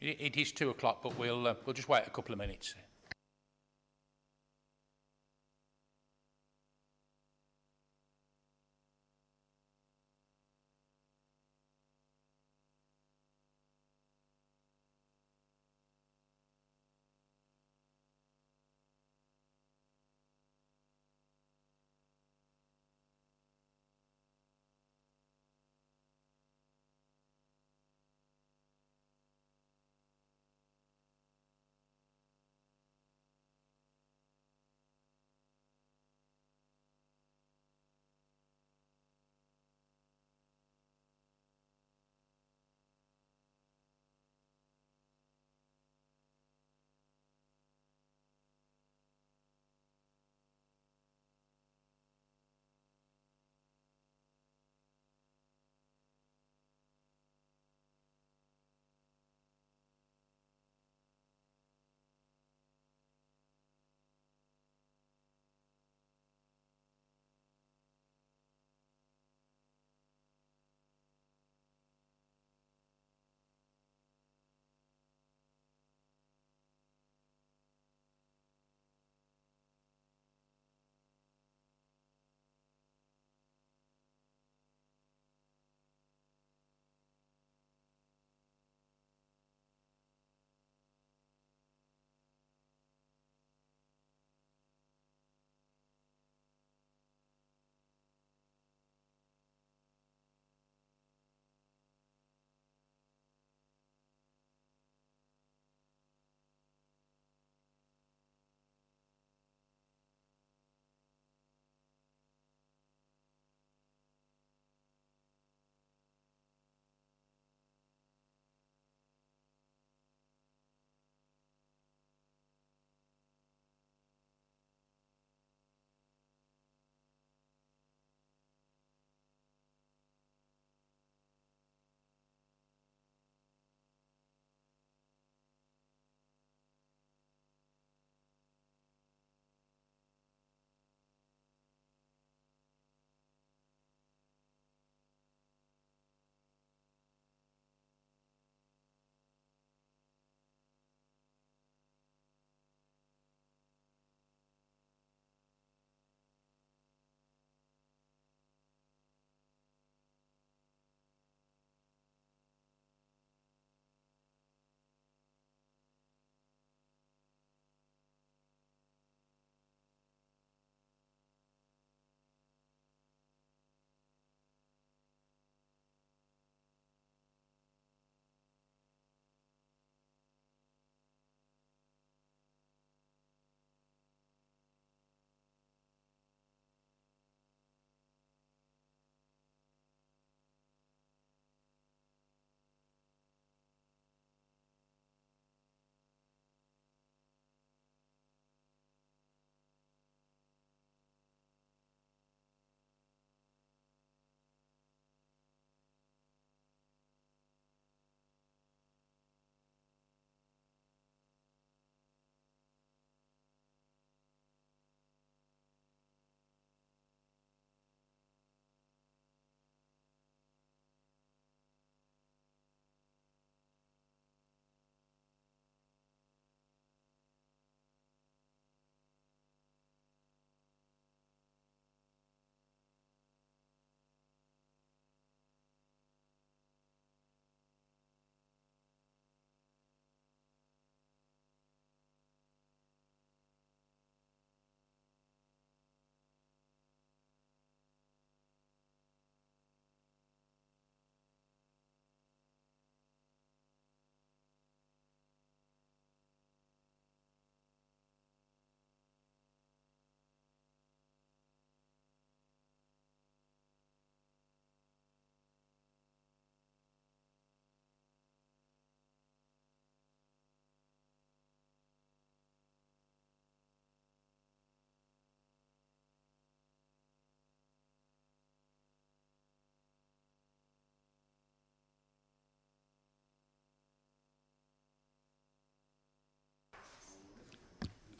It is 2 o'clock, but we'll just wait a couple of minutes.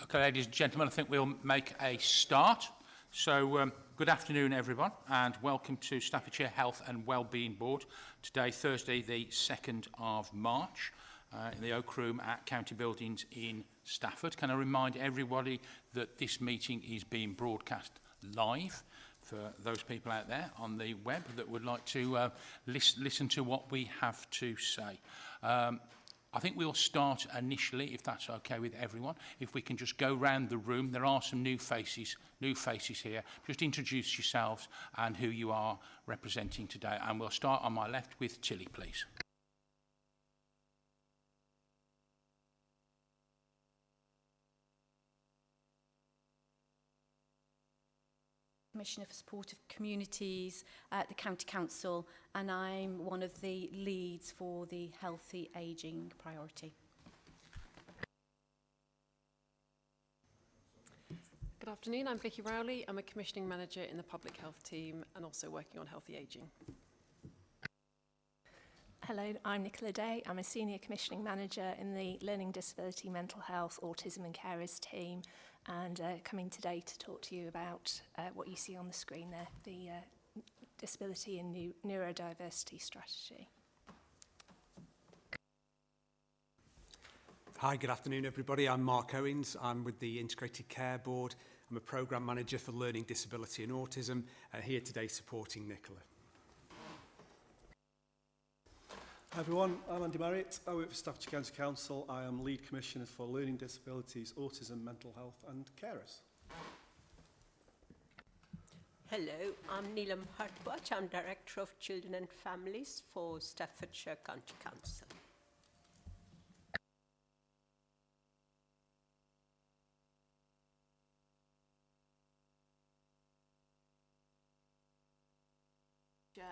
Okay, ladies and gentlemen, I think we'll make a start. So, good afternoon, everyone, and welcome to Staffordshire Health and Wellbeing Board. Today, Thursday, the 2nd of March. in the Oak Room at County Buildings in Stafford. Can I remind everybody that this meeting is being broadcast live for those people out there on the web that would like to listen to what we have to say. I think we'll start initially, if that's okay with everyone. If we can just go round the room. There are some new faces here. Just introduce yourselves and who you are representing today. And we'll start on my left with Tilly, please. Commissioner for Supportive Communities at the County Council, and I'm one of the leads for the Healthy Ageing priority. Good afternoon, I'm Vicky Rowley. I'm a commissioning manager in the public health team and also working on healthy ageing. Hello, I'm Nicola Day. I'm a senior commissioning manager in the Learning Disability, Mental Health, Autism and Carers team, and coming today to talk to you about what you see on the screen there, the Disability and Neurodiversity Strategy. Hi, good afternoon everybody. I'm Mark Owens. I'm with the Integrated Care Board. I'm a programme manager for Learning Disability and Autism, here today supporting Nicola. Hi everyone, I'm Andy Marriott. I work for Staffordshire County Council. I am Lead Commissioner for Learning Disabilities, Autism, Mental Health and Carers. Hello, I'm Neelam Hartwach. I'm Director of Children and Families for Staffordshire County Council.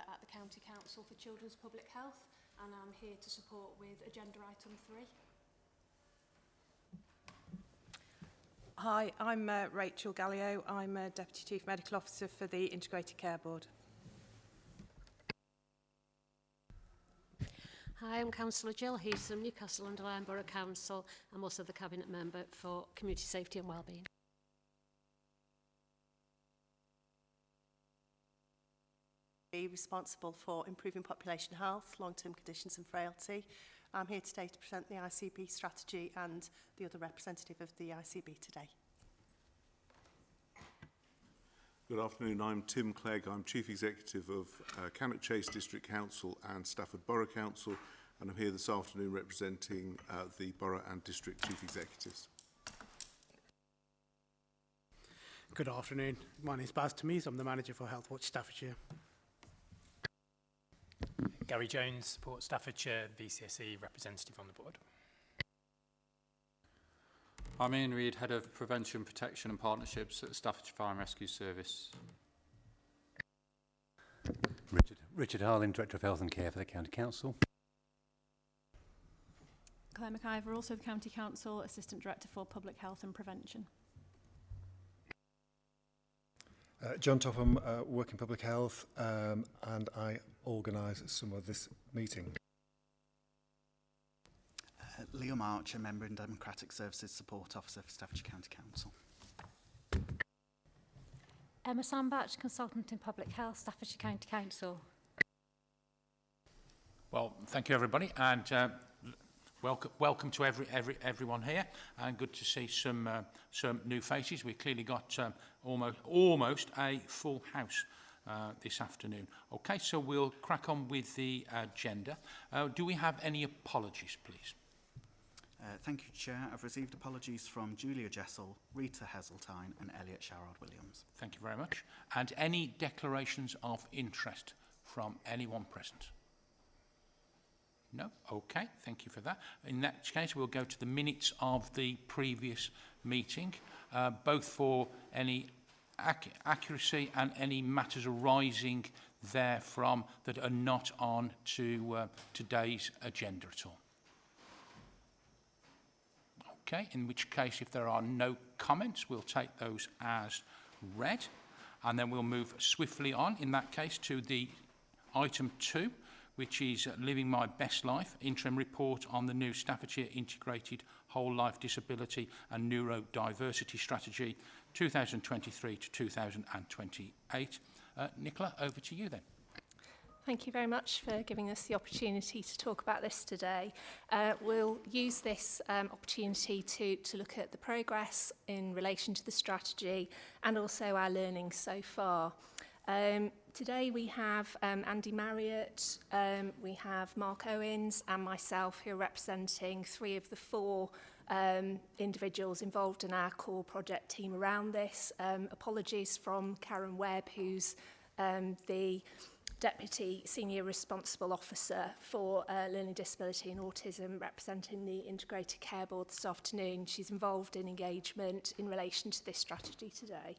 At the County Council for Children's Public Health, and I'm here to support with agenda item 3. Hi, I'm Rachel Gallio. I'm a Deputy Chief Medical Officer for the Integrated Care Board. Hi, I'm Councillor Jill Heath from Newcastle under Lyme Borough Council. I'm also the Cabinet Member for Community Safety and Wellbeing. Be responsible for improving population health, long-term conditions and frailty. I'm here today to present the ICB strategy and the other representative of the ICB today. Good afternoon, I'm Tim Clegg. I'm Chief Executive of Cannock Chase District Council and Stafford Borough Council, and I'm here this afternoon representing the Borough and District Chief Executives. Good afternoon, my name is Baz Tamiz. I'm the Manager for Health Watch Staffordshire. Gary Jones, support Staffordshire VCSE representative on the board. I'm Ian Reid, Head of Prevention, Protection and Partnerships at Staffordshire Fire and Rescue Service. Richard Harlin, Director of Health and Care for the County Council. Claire McIver, also the County Council, Assistant Director for Public Health and Prevention. John Topham, work in public health, and I organise some of this meeting. Leo March, a member in Democratic Services Support Officer for Staffordshire County Council. Emma Sambach, Consultant in Public Health, Staffordshire County Council. Well, thank you everybody, and welcome to everyone here, and good to see some new faces. We've clearly got almost a full house this afternoon. Okay, so we'll crack on with the agenda. Do we have any apologies, please? Thank you, Chair. I've received apologies from Julia Jessel, Rita Heseltine and Elliot Sharrod-Williams. Thank you very much. And any declarations of interest from anyone present? No? Okay, thank you for that. In that case, we'll go to the minutes of the previous meeting, both for any accuracy and any matters arising therefrom that are not on to today's agenda at all. Okay, in which case, if there are no comments, we'll take those as read, and then we'll move swiftly on, in that case, to the item 2, which is Living My Best Life, interim report on the new Staffordshire Integrated Whole Life Disability and Neurodiversity Strategy 2023 to 2028. Nicola, over to you then. Thank you very much for giving us the opportunity to talk about this today. We'll use this opportunity to look at the progress in relation to the strategy and also our learning so far. Today we have Andy Marriott, we have Mark Owens and myself who are representing 3 of the 4 individuals involved in our core project team around this. Apologies from Karen Webb, who's the Deputy Senior Responsible Officer for Learning Disability and Autism, representing the Integrated Care Board this afternoon. She's involved in engagement in relation to this strategy today.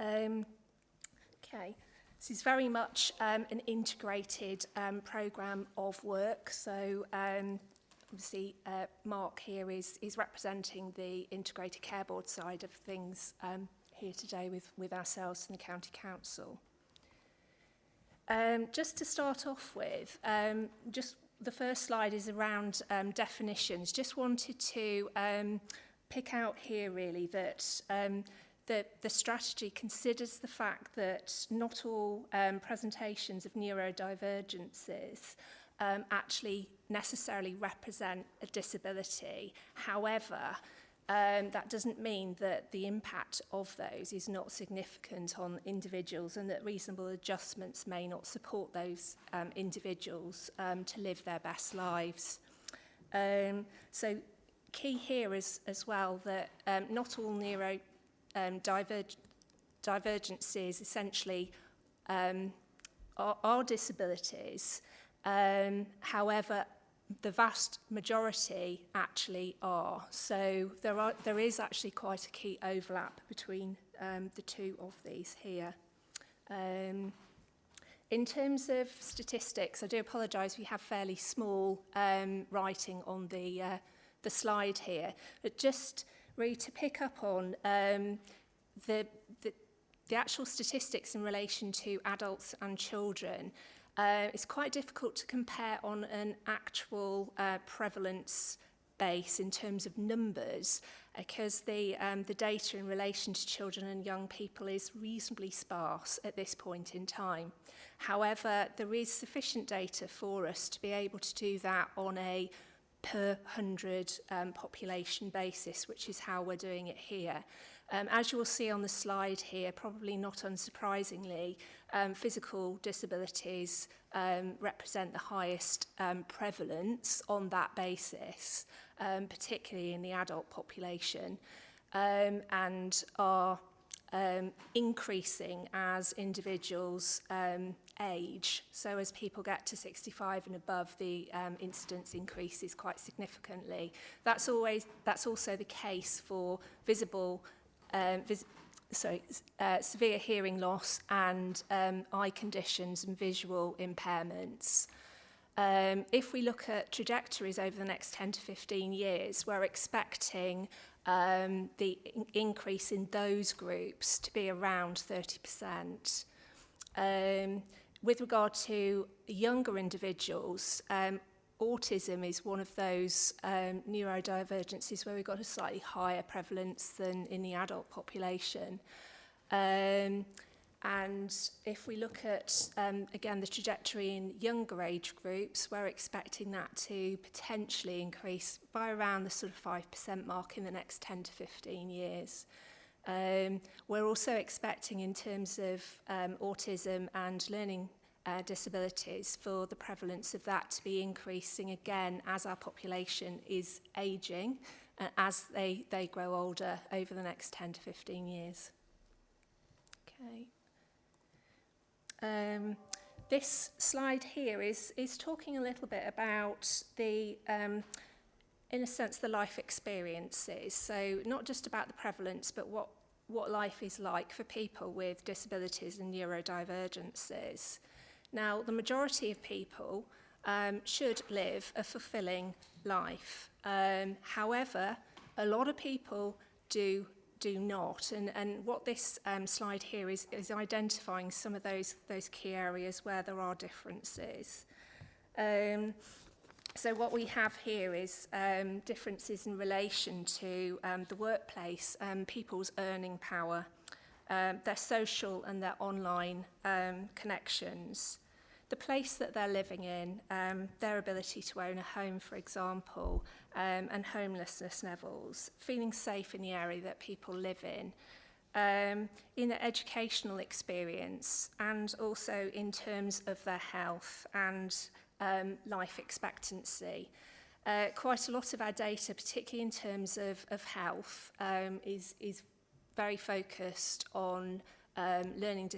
Okay, this is very much an integrated programme of work. So obviously Mark here is representing the Integrated Care Board side of things here today with ourselves and the County Council. Just to start off with, just the first slide is around definitions. Just wanted to pick out here really that the strategy considers the fact that not all presentations of neurodivergences actually necessarily represent a disability. However, that doesn't mean that the impact of those is not significant on individuals and that reasonable adjustments may not support those individuals to live their best lives. So key here is as well that not all neurodivergencies essentially are disabilities. However, the vast majority actually are. So there is actually quite a key overlap between the 2 of these here. In terms of statistics, I do apologise, we have fairly small writing on the slide here, but just really to pick up on the actual statistics in relation to adults and children. It's quite difficult to compare on an actual prevalence base in terms of numbers because the data in relation to children and young people is reasonably sparse at this point in time. However, there is sufficient data for us to be able to do that on a per 100 population basis, which is how we're doing it here. As you will see on the slide here, probably not unsurprisingly, physical disabilities represent the highest prevalence on that basis, particularly in the adult population, and are increasing as individuals age. So as people get to 65 and above, the incidence increases quite significantly. That's also the case for severe hearing loss and eye conditions and visual impairments. If we look at trajectories over the next 10 to 15 years, we're expecting the increase in those groups to be around 30%. With regard to younger individuals, autism is one of those neurodivergencies where we've got a slightly higher prevalence than in the adult population. And if we look at, again, the trajectory in younger age groups, we're expecting that to potentially increase by around the sort of 5% mark in the next 10 to 15 years. We're also expecting in terms of autism and learning disabilities for the prevalence of that to be increasing again as our population is ageing, as they grow older over the next 10 to 15 years. Okay. This slide here is talking a little bit about the, in a sense, the life experiences. So not just about the prevalence, but what life is like for people with disabilities and neurodivergences. Now, the majority of people should live a fulfilling life. However, a lot of people do not. And what this slide here is identifying some of those key areas where there are differences. So what we have here is differences in relation to the workplace, people's earning power, their social and their online connections, the place that they're living in, their ability to own a home, for example, and homelessness levels, feeling safe in the area that people live in their educational experience, and also in terms of their health and life expectancy. Quite a lot of our data, particularly in terms of health, is very focused on learning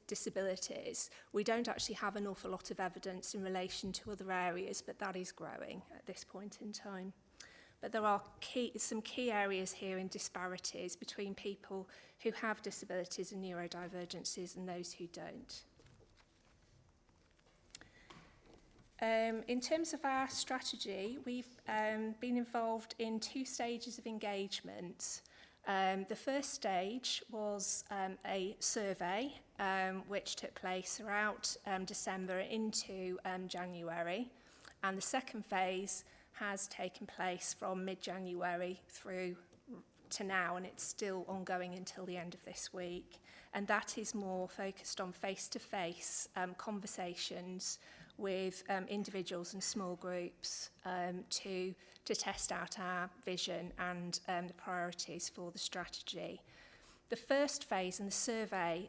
disabilities. We don't actually have an awful lot of evidence in relation to other areas, but that is growing at this point in time. But there are some key areas here in disparities between people who have disabilities and neurodivergencies and those who don't. In terms of our strategy, we've been involved in 2 stages of engagement. The first stage was a survey which took place throughout December into January, and the second phase has taken place from mid-January through to now, and it's still ongoing until the end of this week. And that is more focused on face-to-face conversations with individuals and small groups to test out our vision and the priorities for the strategy. The first phase and the survey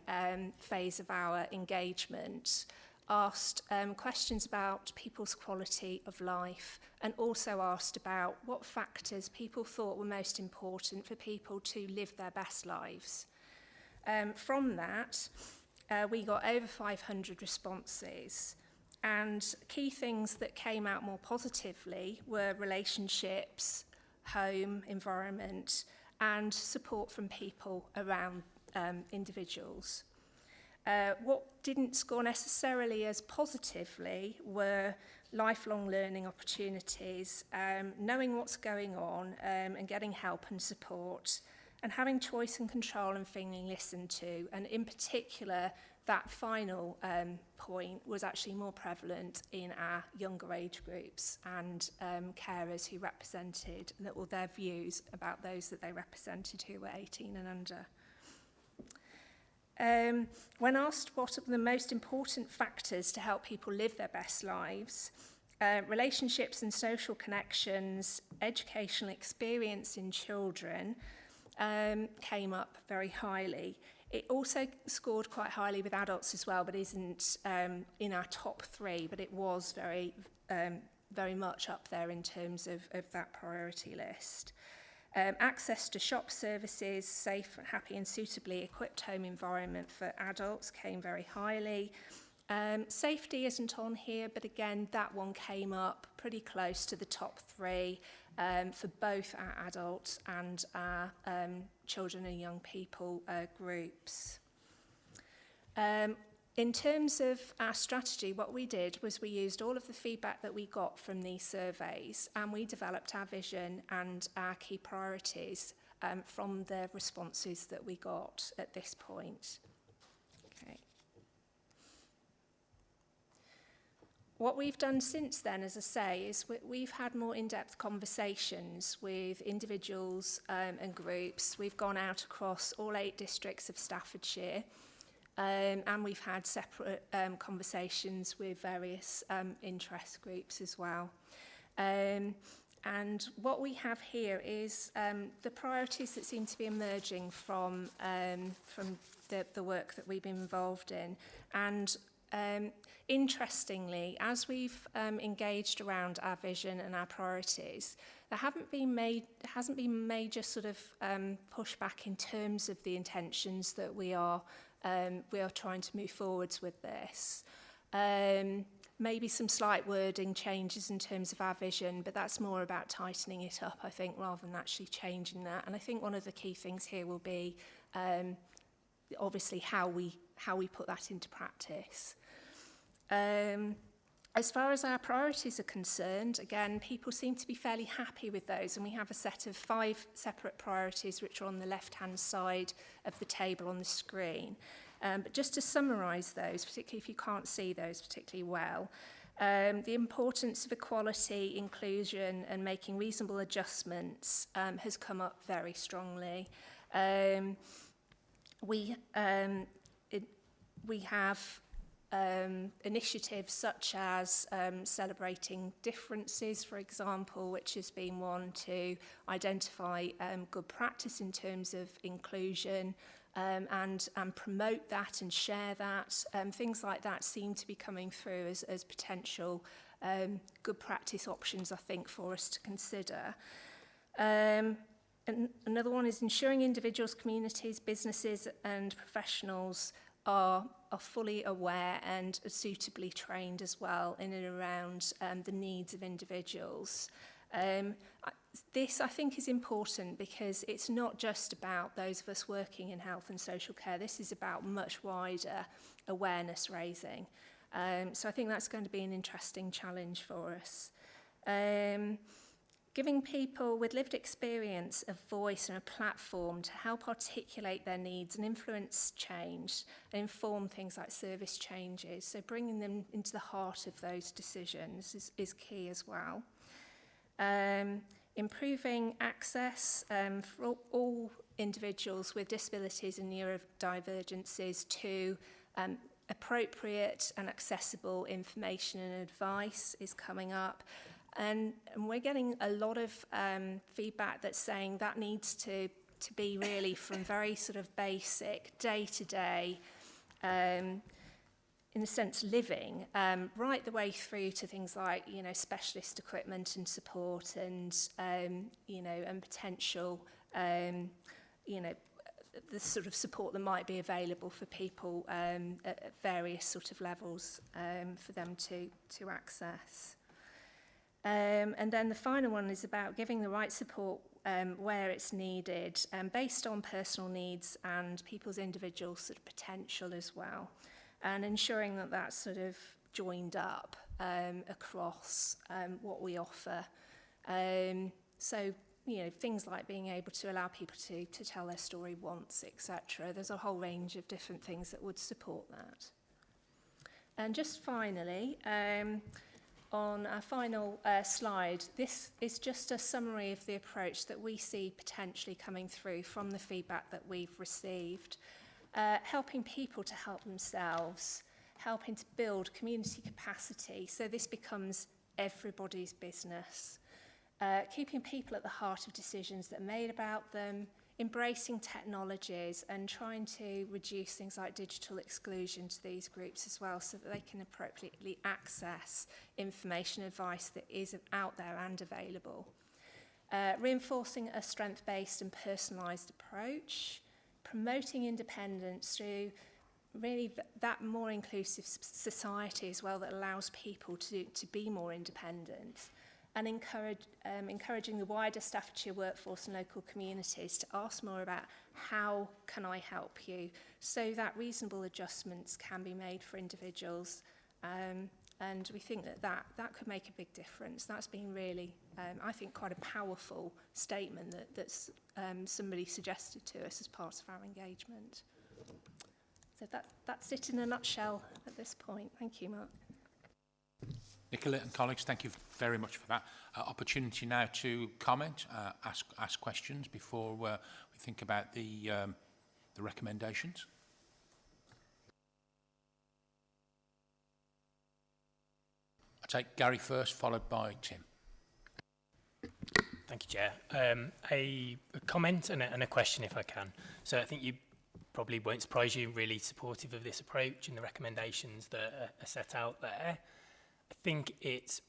phase of our engagement asked questions about people's quality of life, and also asked about what factors people thought were most important for people to live their best lives. From that, we got over 500 responses, and key things that came out more positively were relationships, home, environment, and support from people around individuals. What didn't score necessarily as positively were lifelong learning opportunities, knowing what's going on and getting help and support, and having choice and control and feeling listened to. And in particular, that final point was actually more prevalent in our younger age groups and carers who represented, that were their views about those that they represented who were 18 and under. When asked what are the most important factors to help people live their best lives, relationships and social connections, educational experience in children came up very highly. It also scored quite highly with adults as well, but isn't in our top 3, but it was very much up there in terms of that priority list. Access to shop services, safe, happy and suitably equipped home environment for adults came very highly. Safety isn't on here, but again, that one came up pretty close to the top 3 for both our adults and our children and young people groups. In terms of our strategy, what we did was we used all of the feedback that we got from these surveys, and we developed our vision and our key priorities from the responses that we got at this point. Okay. What we've done since then, as I say, is we've had more in-depth conversations with individuals and groups. We've gone out across all 8 districts of Staffordshire. And we've had separate conversations with various interest groups as well. And what we have here is the priorities that seem to be emerging from the work that we've been involved in. And interestingly, as we've engaged around our vision and our priorities, there hasn't been major sort of pushback in terms of the intentions that we are trying to move forwards with this. Maybe some slight wording changes in terms of our vision, but that's more about tightening it up, I think, rather than actually changing that. And I think one of the key things here will be obviously how we put that into practice. As far as our priorities are concerned, again, people seem to be fairly happy with those, and we have a set of 5 separate priorities which are on the left-hand side of the table on the screen. But just to summarise those, particularly if you can't see those particularly well, the importance of equality, inclusion and making reasonable adjustments has come up very strongly. We have initiatives such as celebrating differences, for example, which has been one to identify good practice in terms of inclusion and promote that and share that. Things like that seem to be coming through as potential good practice options, I think, for us to consider. And another one is ensuring individuals, communities, businesses and professionals are fully aware and suitably trained as well in and around the needs of individuals. This, I think, is important because it's not just about those of us working in health and social care. This is about much wider awareness raising. So I think that's going to be an interesting challenge for us. Giving people with lived experience a voice and a platform to help articulate their needs and influence change and inform things like service changes. So bringing them into the heart of those decisions is key as well. Improving access for all individuals with disabilities and neurodivergencies to appropriate and accessible information and advice is coming up. And we're getting a lot of feedback that's saying that needs to be really from very sort of basic, day-to-day, in a sense, living, right the way through to things like, you know, specialist equipment and support and, you know, and potential, you know, the sort of support that might be available for people at various sort of levels for them to access. And then the final one is about giving the right support where it's needed, based on personal needs and people's individual sort of potential as well, and ensuring that that's sort of joined up across what we offer. So, you know, things like being able to allow people to tell their story once, etc. There's a whole range of different things that would support that. And just finally, on our final slide, this is just a summary of the approach that we see potentially coming through from the feedback that we've received. Helping people to help themselves, helping to build community capacity, so this becomes everybody's business. Keeping people at the heart of decisions that are made about them, embracing technologies and trying to reduce things like digital exclusion to these groups as well so that they can appropriately access information and advice that is out there and available. Reinforcing a strength-based and personalised approach, promoting independence through really that more inclusive society as well that allows people to be more independent, and encouraging the wider Staffordshire workforce and local communities to ask more about how can I help you, so that reasonable adjustments can be made for individuals. And we think that could make a big difference. That's been really, I think, quite a powerful statement that's somebody suggested to us as part of our engagement. So that's it in a nutshell at this point. Thank you, Mark. Nicola and colleagues, thank you very much for that. Opportunity now to comment, ask questions before we think about the recommendations. I'll take Gary first, followed by Tim. Thank you, Chair. A comment and a question, if I can. So I think you probably won't surprise you, really supportive of this approach and the recommendations that are set out there. I think it's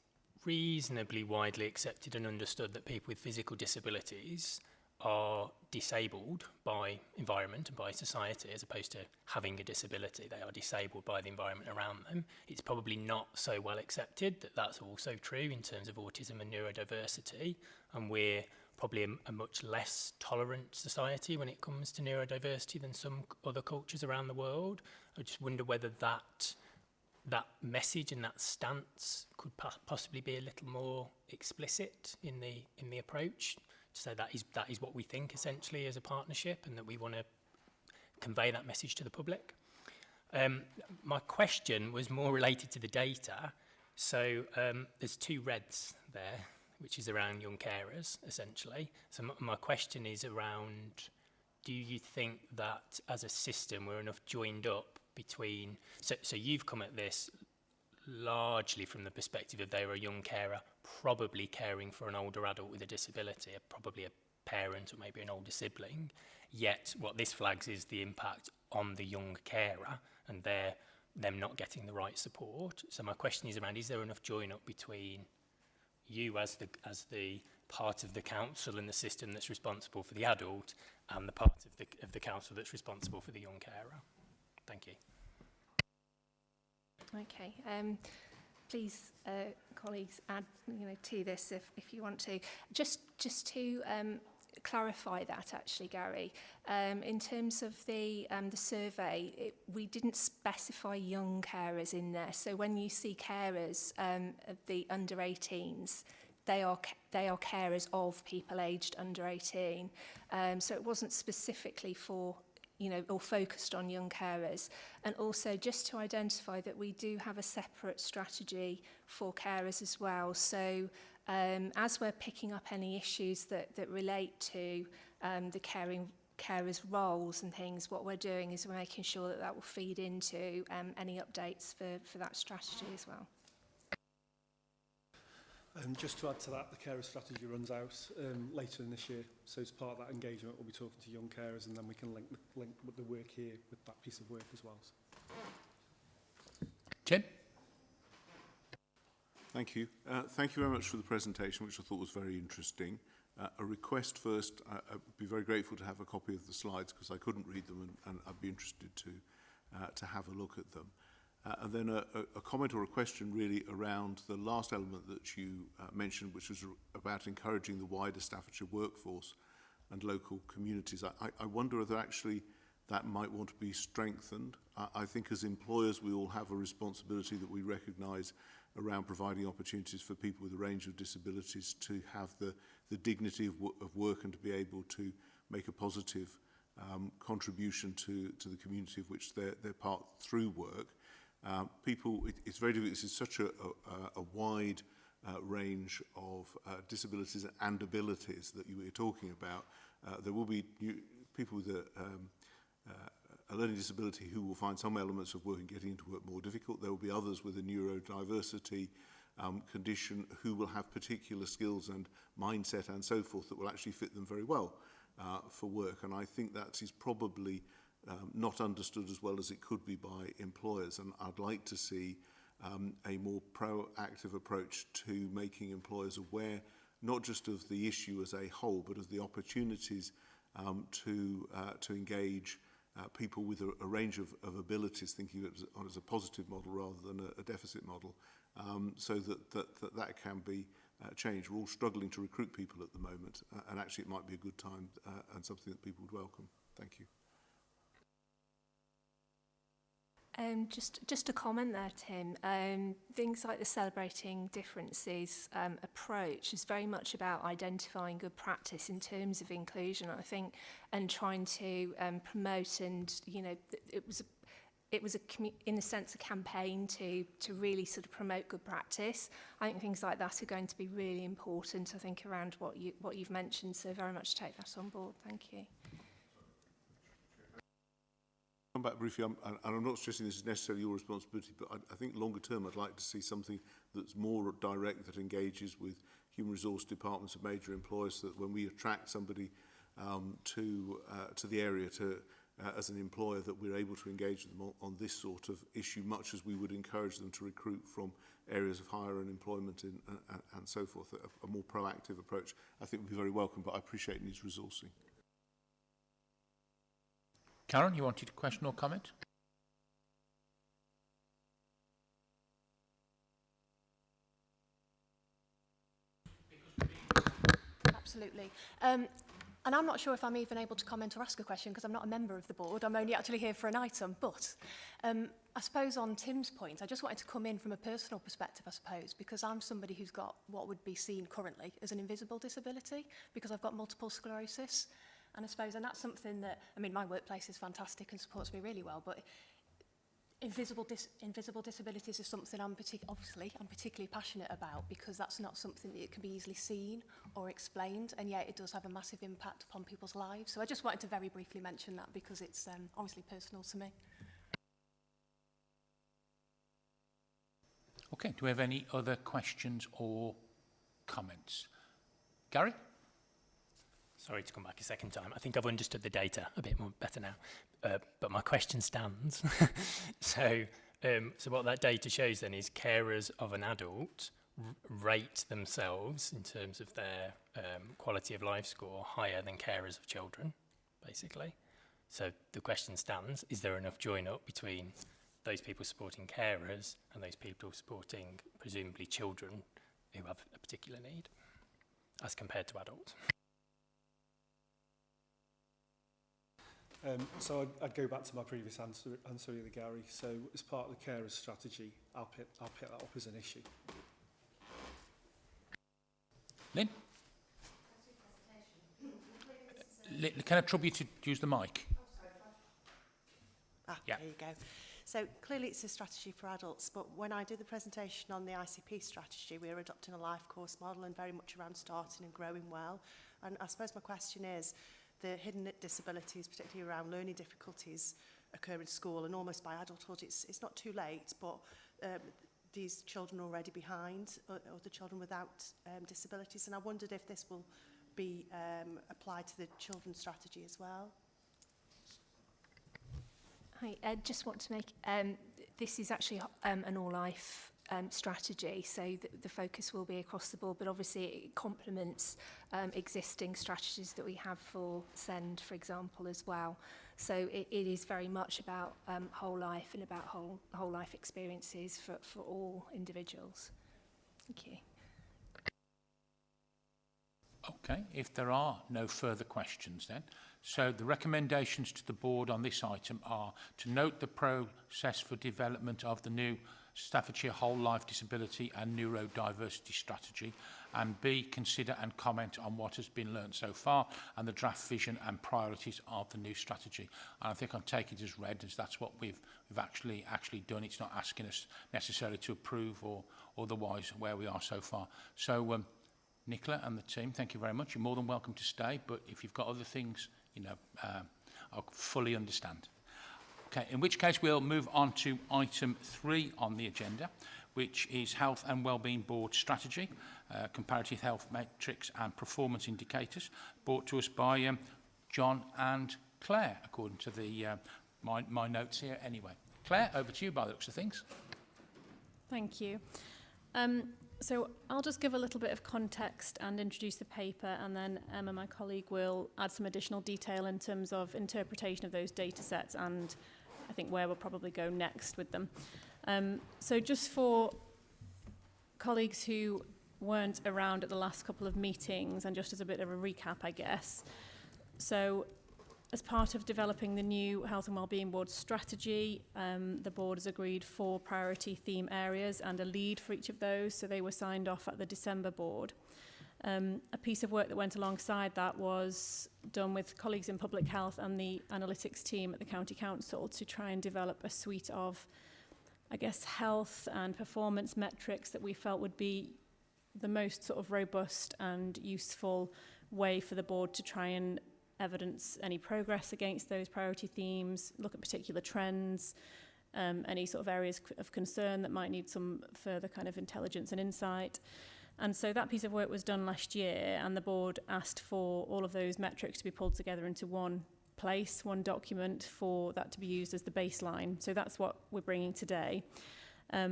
reasonably widely accepted and understood that people with physical disabilities are disabled by environment and by society as opposed to having a disability. They are disabled by the environment around them. It's probably not so well accepted that that's also true in terms of autism and neurodiversity, and we're probably a much less tolerant society when it comes to neurodiversity than some other cultures around the world. I just wonder whether that message and that stance could possibly be a little more explicit in the approach, to say that is what we think essentially as a partnership, and that we want to convey that message to the public. My question was more related to the data. So there's two reds there, which is around young carers essentially. So my question is around, do you think that as a system we're enough joined up between, so you've come at this largely from the perspective of they're a young carer, probably caring for an older adult with a disability, probably a parent or maybe an older sibling, yet what this flags is the impact on the young carer and them not getting the right support. So my question is around, is there enough join up between you as the part of the council and the system that's responsible for the adult and the part of the council that's responsible for the young carer? Thank you. Okay. Please, colleagues, add to this if you want to. Just to clarify that, actually, Gary, in terms of the survey, we didn't specify young carers in there. So when you see carers of the under 18s, they are carers of people aged under 18. So it wasn't specifically for or focused on young carers. And also just to identify that we do have a separate strategy for carers as well. So as we're picking up any issues that relate to the carers' roles and things, what we're doing is we're making sure that will feed into any updates for that strategy as well. Just to add to that, the carer strategy runs out later in this year. So as part of that engagement, we'll be talking to young carers, and then we can link with the work here with that piece of work as well. Tim? Thank you. Thank you very much for the presentation, which I thought was very interesting. A request first, I'd be very grateful to have a copy of the slides because I couldn't read them, and I'd be interested to have a look at them. And then a comment or a question really around the last element that you mentioned, which was about encouraging the wider Staffordshire workforce and local communities. I wonder whether actually that might want to be strengthened. I think as employers we all have a responsibility that we recognise around providing opportunities for people with a range of disabilities to have the dignity of work and to be able to make a positive contribution to the community of which they're part through work. It's very difficult. This is such a wide range of disabilities and abilities that you were talking about. There will be people with a learning disability who will find some elements of work and getting into work more difficult. There will be others with a neurodiversity condition who will have particular skills and mindset and so forth that will actually fit them very well for work. And I think that is probably not understood as well as it could be by employers, and I'd like to see a more proactive approach to making employers aware not just of the issue as a whole but of the opportunities to engage people with a range of abilities, thinking of it as a positive model rather than a deficit model, so that can be changed. We're all struggling to recruit people at the moment, and actually it might be a good time and something that people would welcome. Thank you. Just a comment there, Tim. Things like the Celebrating Differences approach is very much about identifying good practice in terms of inclusion, I think, and trying to promote. And it was in a sense a campaign to really sort of promote good practice. I think things like that are going to be really important, I think, around what you've mentioned. So very much take that on board. Thank you. Come back briefly, and I'm not stressing this is necessarily your responsibility, but I think longer term I'd like to see something that's more direct, that engages with human resource departments of major employers, so that when we attract somebody to the area as an employer, that we're able to engage with them on this sort of issue, much as we would encourage them to recruit from areas of higher unemployment and so forth. A more proactive approach I think would be very welcome, but I appreciate it needs resourcing. Karen, you wanted a question or comment? Absolutely. And I'm not sure if I'm even able to comment or ask a question because I'm not a member of the board. I'm only actually here for an item. But I suppose on Tim's point, I just wanted to come in from a personal perspective, I suppose, because I'm somebody who's got what would be seen currently as an invisible disability because I've got multiple sclerosis. And I suppose, and that's something that, I mean, my workplace is fantastic and supports me really well, but invisible disabilities is something I'm particularly passionate about because that's not something that can be easily seen or explained, and yet it does have a massive impact upon people's lives. So I just wanted to very briefly mention that because it's obviously personal to me. Okay, do we have any other questions or comments? Gary? Sorry to come back a second time. I think I've understood the data a bit more better now, but my question stands. So what that data shows then is carers of an adult rate themselves in terms of their quality of life score higher than carers of children, basically. So the question stands, is there enough join up between those people supporting carers and those people supporting presumably children who have a particular need as compared to adults? So I'd go back to my previous answer with Gary. So as part of the carers strategy, I'll pick that up as an issue. Lynn? Can I trouble you to use the mic? There you go. So clearly it's a strategy for adults, but when I do the presentation on the ICP strategy, we're adopting a life course model and very much around starting and growing well. And I suppose my question is, the hidden disabilities, particularly around learning difficulties, occur in school, and almost by adulthood it's not too late, but these children are already behind other children without disabilities, and I wondered if this will be applied to the children's strategy as well. Hi, I just want to make, this is actually an all-life strategy, so the focus will be across the board, but obviously it complements existing strategies that we have for SEND, for example, as well. So it is very much about whole life and about whole life experiences for all individuals. Thank you. Okay, if there are no further questions then. So the recommendations to the board on this item are to note the process for development of the new Staffordshire Whole Life Disability and Neurodiversity Strategy, and B, consider and comment on what has been learned so far and the draft vision and priorities of the new strategy. And I think I'll take it as read, as that's what we've actually done. It's not asking us necessarily to approve or otherwise where we are so far. So Nicola and the team, thank you very much. You're more than welcome to stay, but if you've got other things, you know, I'll fully understand. Okay, in which case we'll move on to item 3 on the agenda, which is Health and Wellbeing Board Strategy, Comparative Health Metrics and Performance Indicators, brought to us by John and Claire, according to the my notes here anyway. Claire, over to you by the looks of things. Thank you. So I'll just give a little bit of context and introduce the paper, and then Emma, my colleague, will add some additional detail in terms of interpretation of those data sets and I think where we'll probably go next with them. So just for colleagues who weren't around at the last couple of meetings, and just as a bit of a recap, I guess. So as part of developing the new Health and Wellbeing Board strategy, the board has agreed 4 priority theme areas and a lead for each of those, so they were signed off at the December board. A piece of work that went alongside that was done with colleagues in public health and the analytics team at the County Council to try and develop a suite of, I guess, health and performance metrics that we felt would be the most sort of robust and useful way for the board to try and evidence any progress against those priority themes, look at particular trends, any sort of areas of concern that might need some further kind of intelligence and insight. And so that piece of work was done last year, and the board asked for all of those metrics to be pulled together into one place, one document, for that to be used as the baseline. So that's what we're bringing today. I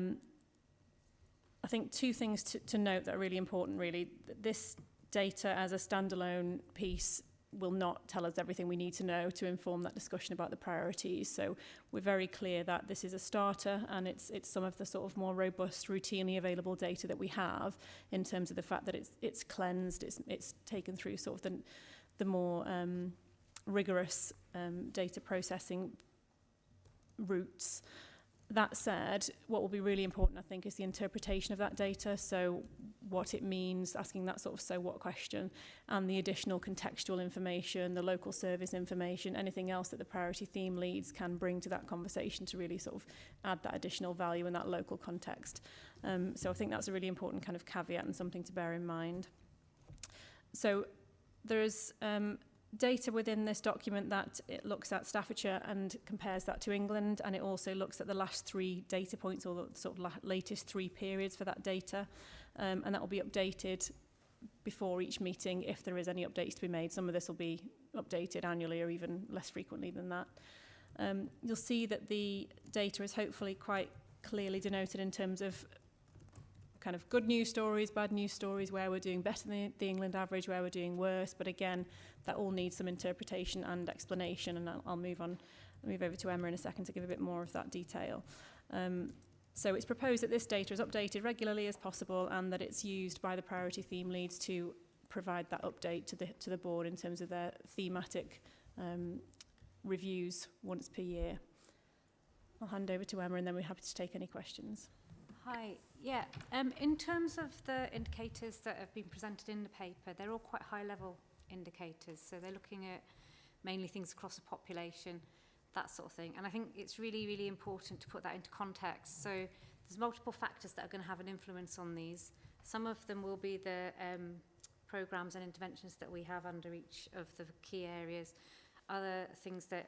think 2 things to note that are really important, really. This data as a standalone piece will not tell us everything we need to know to inform that discussion about the priorities. So we're very clear that this is a starter, and it's some of the sort of more robust, routinely available data that we have, in terms of the fact that it's cleansed, it's taken through sort of the more rigorous data processing routes. That said, what will be really important, I think, is the interpretation of that data. So what it means, asking that sort of so what question, and the additional contextual information, the local service information, anything else that the priority theme leads can bring to that conversation to really sort of add that additional value in that local context. So I think that's a really important kind of caveat and something to bear in mind. So there's data within this document that it looks at Staffordshire and compares that to England, and it also looks at the last 3 data points, or the sort of latest 3 periods for that data, and that will be updated before each meeting if there is any updates to be made. Some of this will be updated annually or even less frequently than that. You'll see that the data is hopefully quite clearly denoted in terms of kind of good news stories, bad news stories, where we're doing better than the England average, where we're doing worse. But again, that all needs some interpretation and explanation, and I'll move over to Emma in a second to give a bit more of that detail. So it's proposed that this data is updated regularly as possible, and that it's used by the priority theme leads to provide that update to the board in terms of their thematic reviews once per year. I'll hand over to Emma, and then we're happy to take any questions. Hi. Yeah. In terms of the indicators that have been presented in the paper, they're all quite high-level indicators. So they're looking at mainly things across the population, that sort of thing. And I think it's really, really important to put that into context. So there's multiple factors that are going to have an influence on these. Some of them will be the programs and interventions that we have under each of the key areas. Other things that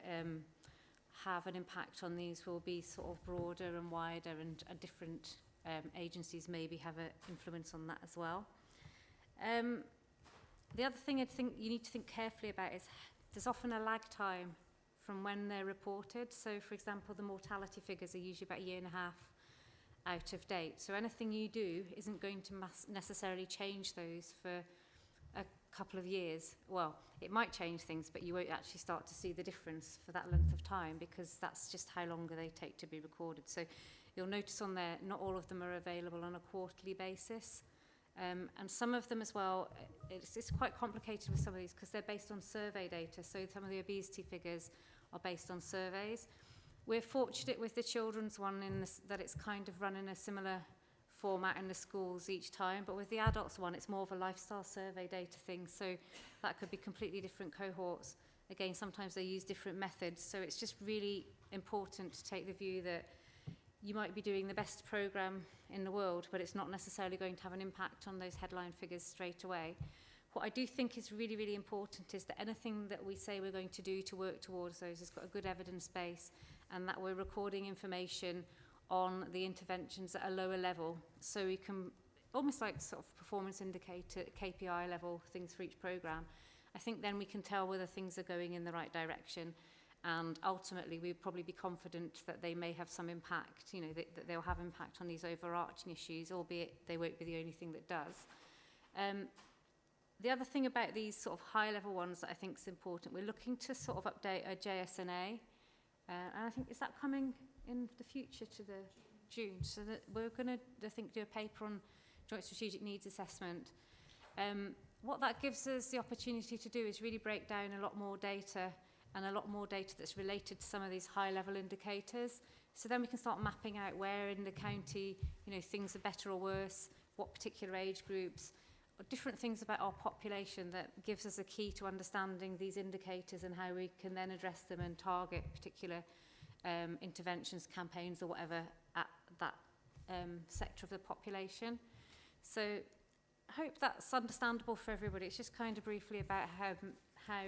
have an impact on these will be sort of broader and wider, and different agencies maybe have an influence on that as well. The other thing I think you need to think carefully about is there's often a lag time from when they're reported. So, for example, the mortality figures are usually about 1.5 years out of date. So anything you do isn't going to necessarily change those for a couple of years. Well, it might change things, but you won't actually start to see the difference for that length of time, because that's just how long they take to be recorded. So you'll notice on there, not all of them are available on a quarterly basis. And some of them as well, it's quite complicated with some of these because they're based on survey data. So some of the obesity figures are based on surveys. We're fortunate with the children's one in this, that it's kind of run in a similar format in the schools each time, but with the adults one, it's more of a lifestyle survey data thing. So that could be completely different cohorts. Again, sometimes they use different methods. So it's just really important to take the view that you might be doing the best program in the world, but it's not necessarily going to have an impact on those headline figures straight away. What I do think is really, really important is that anything that we say we're going to do to work towards those has got a good evidence base, and that we're recording information on the interventions at a lower level, so we can almost like sort of performance indicator, KPI level things for each program. I think then we can tell whether things are going in the right direction. And ultimately, we'd probably be confident that they may have some impact, you know, that they'll have impact on these overarching issues, albeit they won't be the only thing that does. The other thing about these sort of high-level ones that I think is important, we're looking to sort of update our JSNA, and I think, is that coming in the future to the June? So that we're going to, I think, do a paper on joint strategic needs assessment. What that gives us the opportunity to do is really break down a lot more data, and a lot more data that's related to some of these high-level indicators. So then we can start mapping out where in the county, you know, things are better or worse, what particular age groups, or different things about our population that gives us a key to understanding these indicators and how we can then address them and target particular interventions, campaigns, or whatever at that sector of the population. So I hope that's understandable for everybody. It's just kind of briefly about how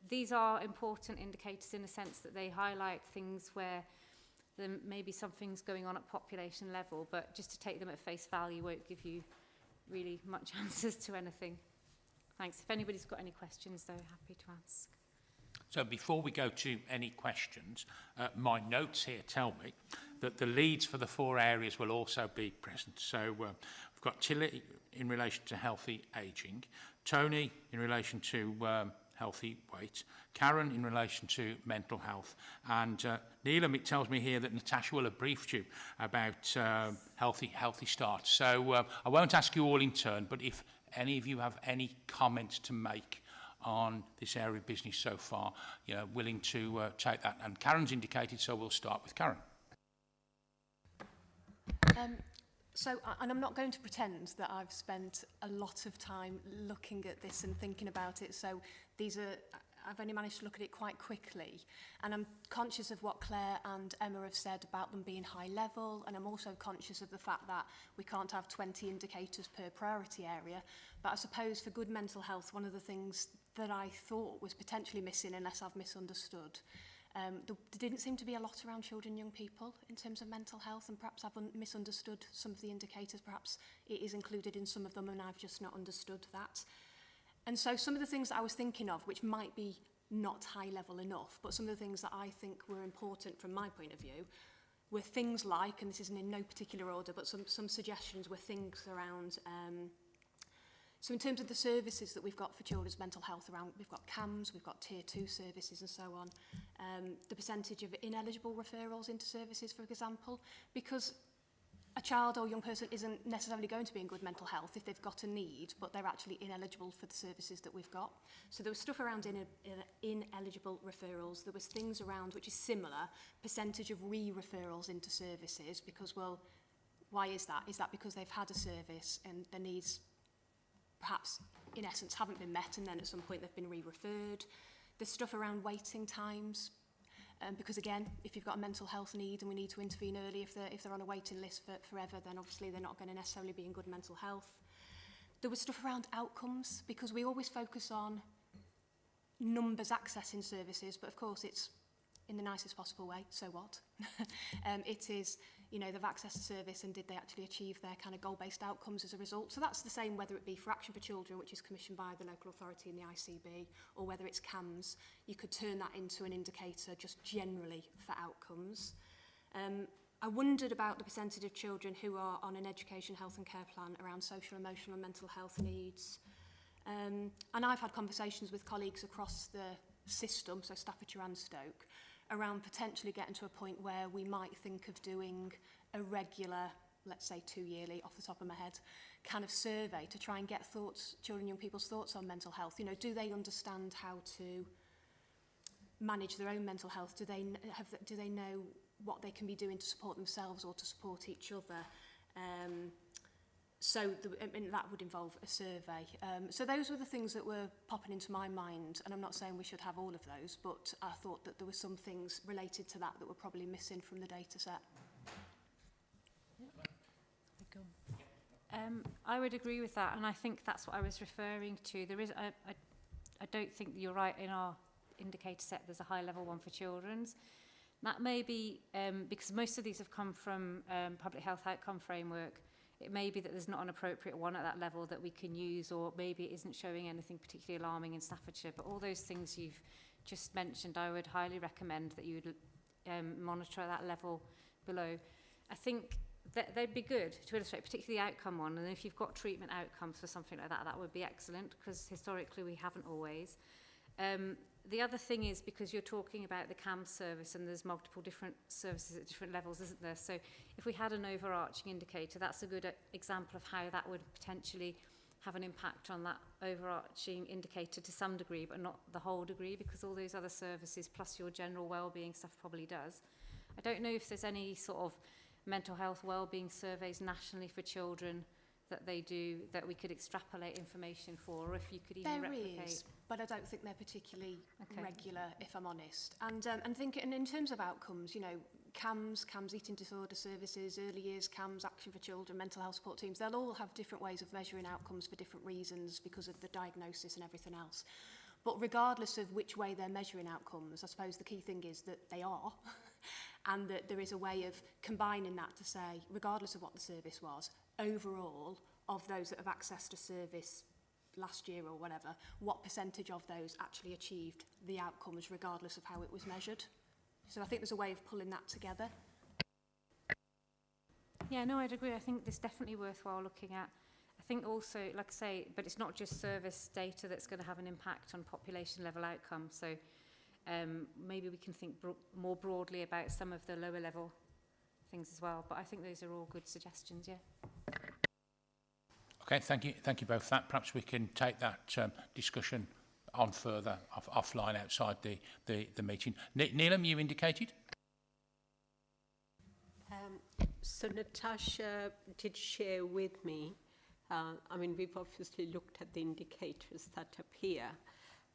these are important indicators in the sense that they highlight things where there may be some things going on at population level, but just to take them at face value won't give you really much answers to anything. Thanks. If anybody's got any questions, though, happy to ask. So before we go to any questions, my notes here tell me that the leads for the 4 areas will also be present. So we've got Tilly in relation to healthy ageing, Tony in relation to healthy weight, Karen in relation to mental health, and Neelam, it tells me here that Natasha will have briefed you about healthy start. So I won't ask you all in turn, but if any of you have any comments to make on this area of business so far, you know, willing to take that. And Karen's indicated, so we'll start with Karen. And I'm not going to pretend that I've spent a lot of time looking at this and thinking about it. So I've only managed to look at it quite quickly. And I'm conscious of what Claire and Emma have said about them being high level. And I'm also conscious of the fact that we can't have 20 indicators per priority area. But I suppose for good mental health, one of the things that I thought was potentially missing, unless I've misunderstood. There didn't seem to be a lot around children and young people in terms of mental health, and perhaps I've misunderstood some of the indicators. Perhaps it is included in some of them and I've just not understood that. And so some of the things that I was thinking of, which might be not high level enough, but some of the things that I think were important from my point of view were things like, and this isn't in no particular order, but some suggestions were things around, so in terms of the services that we've got for children's mental health around, we've got CAMS, we've got Tier 2 services and so on, the percentage of ineligible referrals into services, for example, because a child or young person isn't necessarily going to be in good mental health if they've got a need, but they're actually ineligible for the services that we've got. So there was stuff around ineligible referrals. There was things around, which is similar, percentage of re-referrals into services, because, well, why is that? Is that because they've had a service and their needs perhaps, in essence, haven't been met, and then at some point they've been re-referred? There's stuff around waiting times, because again, if you've got a mental health need and we need to intervene early, if they're on a waiting list for forever, then obviously they're not going to necessarily be in good mental health. There was stuff around outcomes, because we always focus on numbers accessing services, but of course it's in the nicest possible way, so what? It is, you know, they've accessed a service and did they actually achieve their kind of goal-based outcomes as a result? So that's the same whether it be for Action for Children, which is commissioned by the local authority and the ICB, or whether it's CAMS. You could turn that into an indicator just generally for outcomes. I wondered about the percentage of children who are on an education, health and care plan around social, emotional and mental health needs. And I've had conversations with colleagues across the system, so Staffordshire and Stoke, around potentially getting to a point where we might think of doing a regular, let's say 2 yearly, off the top of my head, kind of survey to try and get thoughts, children and young people's thoughts on mental health. You know, do they understand how to manage their own mental health? Do they know what they can be doing to support themselves or to support each other? And that would involve a survey. So those were the things that were popping into my mind, and I'm not saying we should have all of those, but I thought that there were some things related to that were probably missing from the data set. I would agree with that, and I think that's what I was referring to. There is, I don't think you're right, in our indicator set there's a high level one for children's. That may be because most of these have come from public health outcome framework. It may be that there's not an appropriate one at that level that we can use, or maybe it isn't showing anything particularly alarming in Staffordshire. But all those things you've just mentioned, I would highly recommend that you would monitor at that level below. I think that they'd be good to illustrate, particularly the outcome one. And if you've got treatment outcomes for something like that, that would be excellent, because historically we haven't always. The other thing is, because you're talking about the CAMS service and there's multiple different services at different levels, isn't there? So if we had an overarching indicator, that's a good example of how that would potentially have an impact on that overarching indicator to some degree, but not the whole degree, because all those other services plus your general wellbeing stuff probably does. I don't know if there's any sort of mental health wellbeing surveys nationally for children that they do that we could extrapolate information for, or if you could even replicate. There is, but I don't think they're particularly regular, if I'm honest. And thinking in terms of outcomes, you know, CAMS eating disorder services, early years CAMS, Action for Children, mental health support teams, they'll all have different ways of measuring outcomes for different reasons because of the diagnosis and everything else. But regardless of which way they're measuring outcomes, I suppose the key thing is that they are, and that there is a way of combining that to say, regardless of what the service was, overall, of those that have accessed a service last year or whatever, what percentage of those actually achieved the outcomes regardless of how it was measured? So I think there's a way of pulling that together. Yeah, no, I'd agree. I think it's definitely worthwhile looking at. I think also, like I say, but it's not just service data that's going to have an impact on population level outcomes. So maybe we can think more broadly about some of the lower level things as well. But I think those are all good suggestions, yeah. Okay, thank you both for that. Perhaps we can take that discussion on further offline outside the meeting. Neelam, you indicated? So Natasha did share with me, I mean, we've obviously looked at the indicators that appear,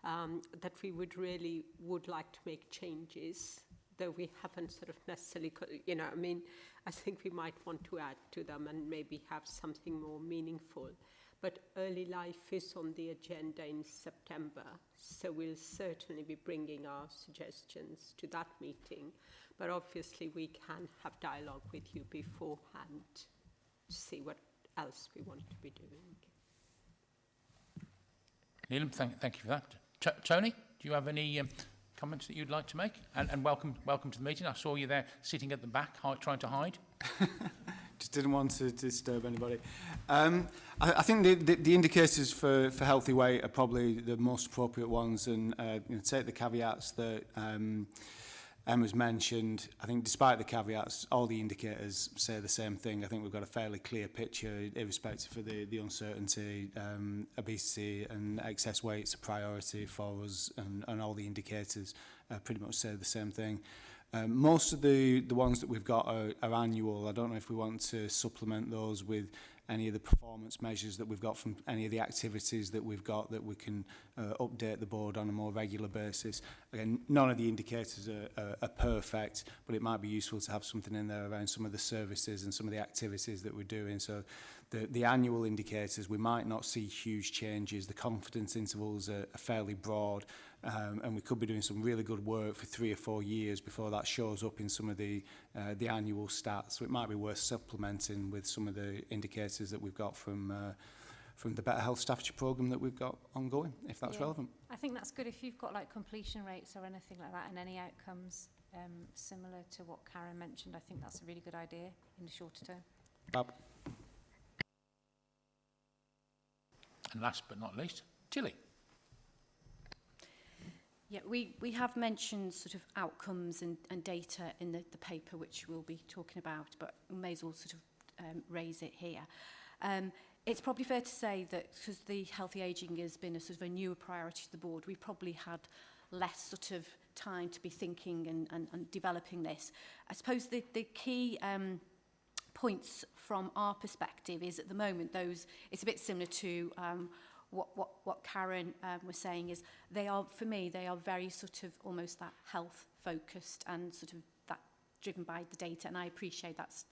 that we would like to make changes, though we haven't sort of necessarily, you know, I mean, I think we might want to add to them and maybe have something more meaningful. but early life is on the agenda in September, so we'll certainly be bringing our suggestions to that meeting. But obviously we can have dialogue with you beforehand to see what else we want to be doing. Neelam, thank you for that. Tony, do you have any comments that you'd like to make? And welcome to the meeting. I saw you there sitting at the back, trying to hide. Just didn't want to disturb anybody. I think the indicators for healthy weight are probably the most appropriate ones, and take the caveats that Emma's mentioned. I think despite the caveats, all the indicators say the same thing. I think we've got a fairly clear picture, irrespective of the uncertainty. Obesity and excess weight's a priority for us, and all the indicators pretty much say the same thing. Most of the ones that we've got are annual. I don't know if we want to supplement those with any of the performance measures that we've got from any of the activities that we've got that we can update the board on a more regular basis. Again, none of the indicators are perfect, but it might be useful to have something in there around some of the services and some of the activities that we're doing. So the annual indicators, we might not see huge changes. The confidence intervals are fairly broad, and we could be doing some really good work for 3 or 4 years before that shows up in some of the annual stats. So it might be worth supplementing with some of the indicators that we've got from the Better Health Staffordshire programme that we've got ongoing, if that's relevant. I think that's good if you've got like completion rates or anything like that and any outcomes similar to what Karen mentioned. I think that's a really good idea in the shorter term. Bob. And last but not least, Tilly. Yeah, we have mentioned sort of outcomes and data in the paper, which we'll be talking about, but we may as well sort of raise it here. It's probably fair to say that because the healthy ageing has been a sort of a newer priority to the board, we've probably had less sort of time to be thinking and developing this. I suppose the key points from our perspective is at the moment it's a bit similar to what Karen was saying is they are very sort of almost that health focused and sort of that driven by the data, and I appreciate that's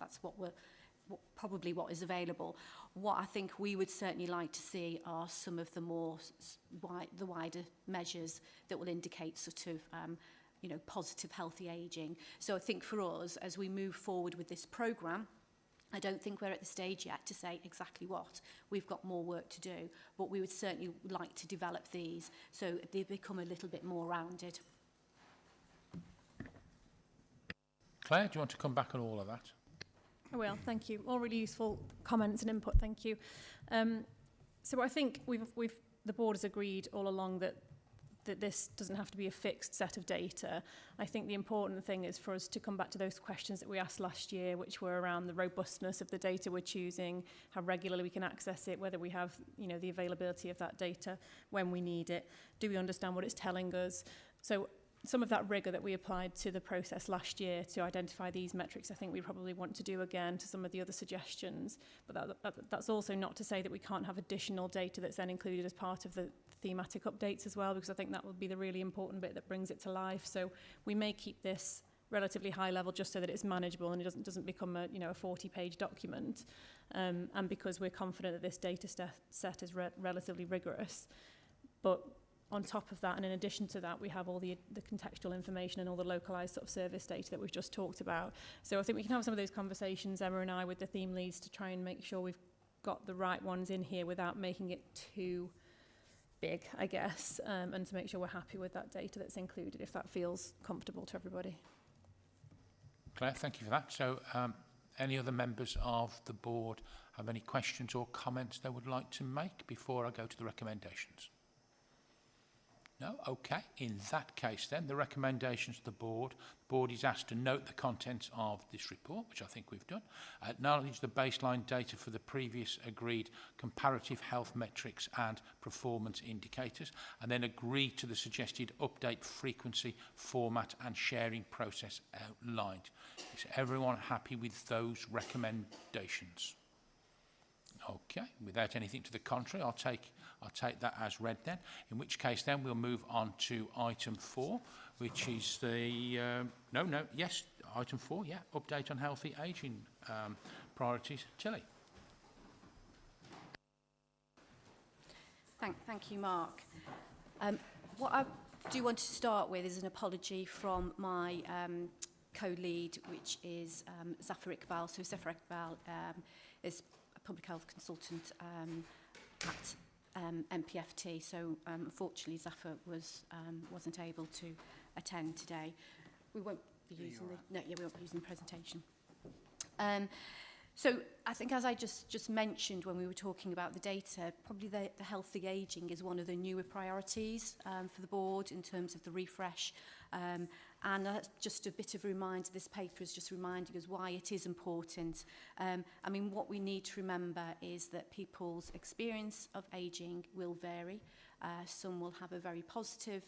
probably what is available. What I think we would certainly like to see are some of the more the wider measures that will indicate sort of positive healthy ageing. So I think for us, as we move forward with this programme, I don't think we're at the stage yet to say exactly what. We've got more work to do, but we would certainly like to develop these so they become a little bit more rounded. Claire, do you want to come back on all of that? I will, thank you. All really useful comments and input, thank you. So I think the board has agreed all along that this doesn't have to be a fixed set of data. I think the important thing is for us to come back to those questions that we asked last year, which were around the robustness of the data we're choosing, how regularly we can access it, whether we have the availability of that data when we need it. Do we understand what it's telling us? So some of that rigour that we applied to the process last year to identify these metrics, I think we probably want to do again to some of the other suggestions. But that's also not to say that we can't have additional data that's then included as part of the thematic updates as well, because I think that would be the really important bit that brings it to life. So we may keep this relatively high level just so that it's manageable and it doesn't become a 40-page document. And because we're confident that this data set is relatively rigorous. But on top of that, and in addition to that, we have all the contextual information and all the localised sort of service data that we've just talked about. So I think we can have some of those conversations, Emma and I, with the theme leads to try and make sure we've got the right ones in here without making it too big, I guess, and to make sure we're happy with that data that's included, if that feels comfortable to everybody. Claire, thank you for that. So any other members of the board have any questions or comments they would like to make before I go to the recommendations? No? Okay. In that case then, the recommendations to the board is asked to note the contents of this report, which I think we've done, acknowledge the baseline data for the previous agreed comparative health metrics and performance indicators, and then agree to the suggested update frequency, format and sharing process outlined. Is everyone happy with those recommendations? Okay, without anything to the contrary, I'll take that as read then, in which case then we'll move on to item 4, which is the, item 4, update on healthy ageing priorities. Tilly. Thank you, Mark. What I do want to start with is an apology from my co-lead, which is Zafar Iqbal. So Zafar Iqbal is a public health consultant at MPFT. So unfortunately, Zafar wasn't able to attend today. We won't be using we won't be using the presentation. So I think, as I just mentioned when we were talking about the data, probably the healthy ageing is one of the newer priorities for the board in terms of the refresh. And just a bit of a reminder, this paper is just reminding us why it is important. I mean, what we need to remember is that people's experience of ageing will vary. Some will have a very positive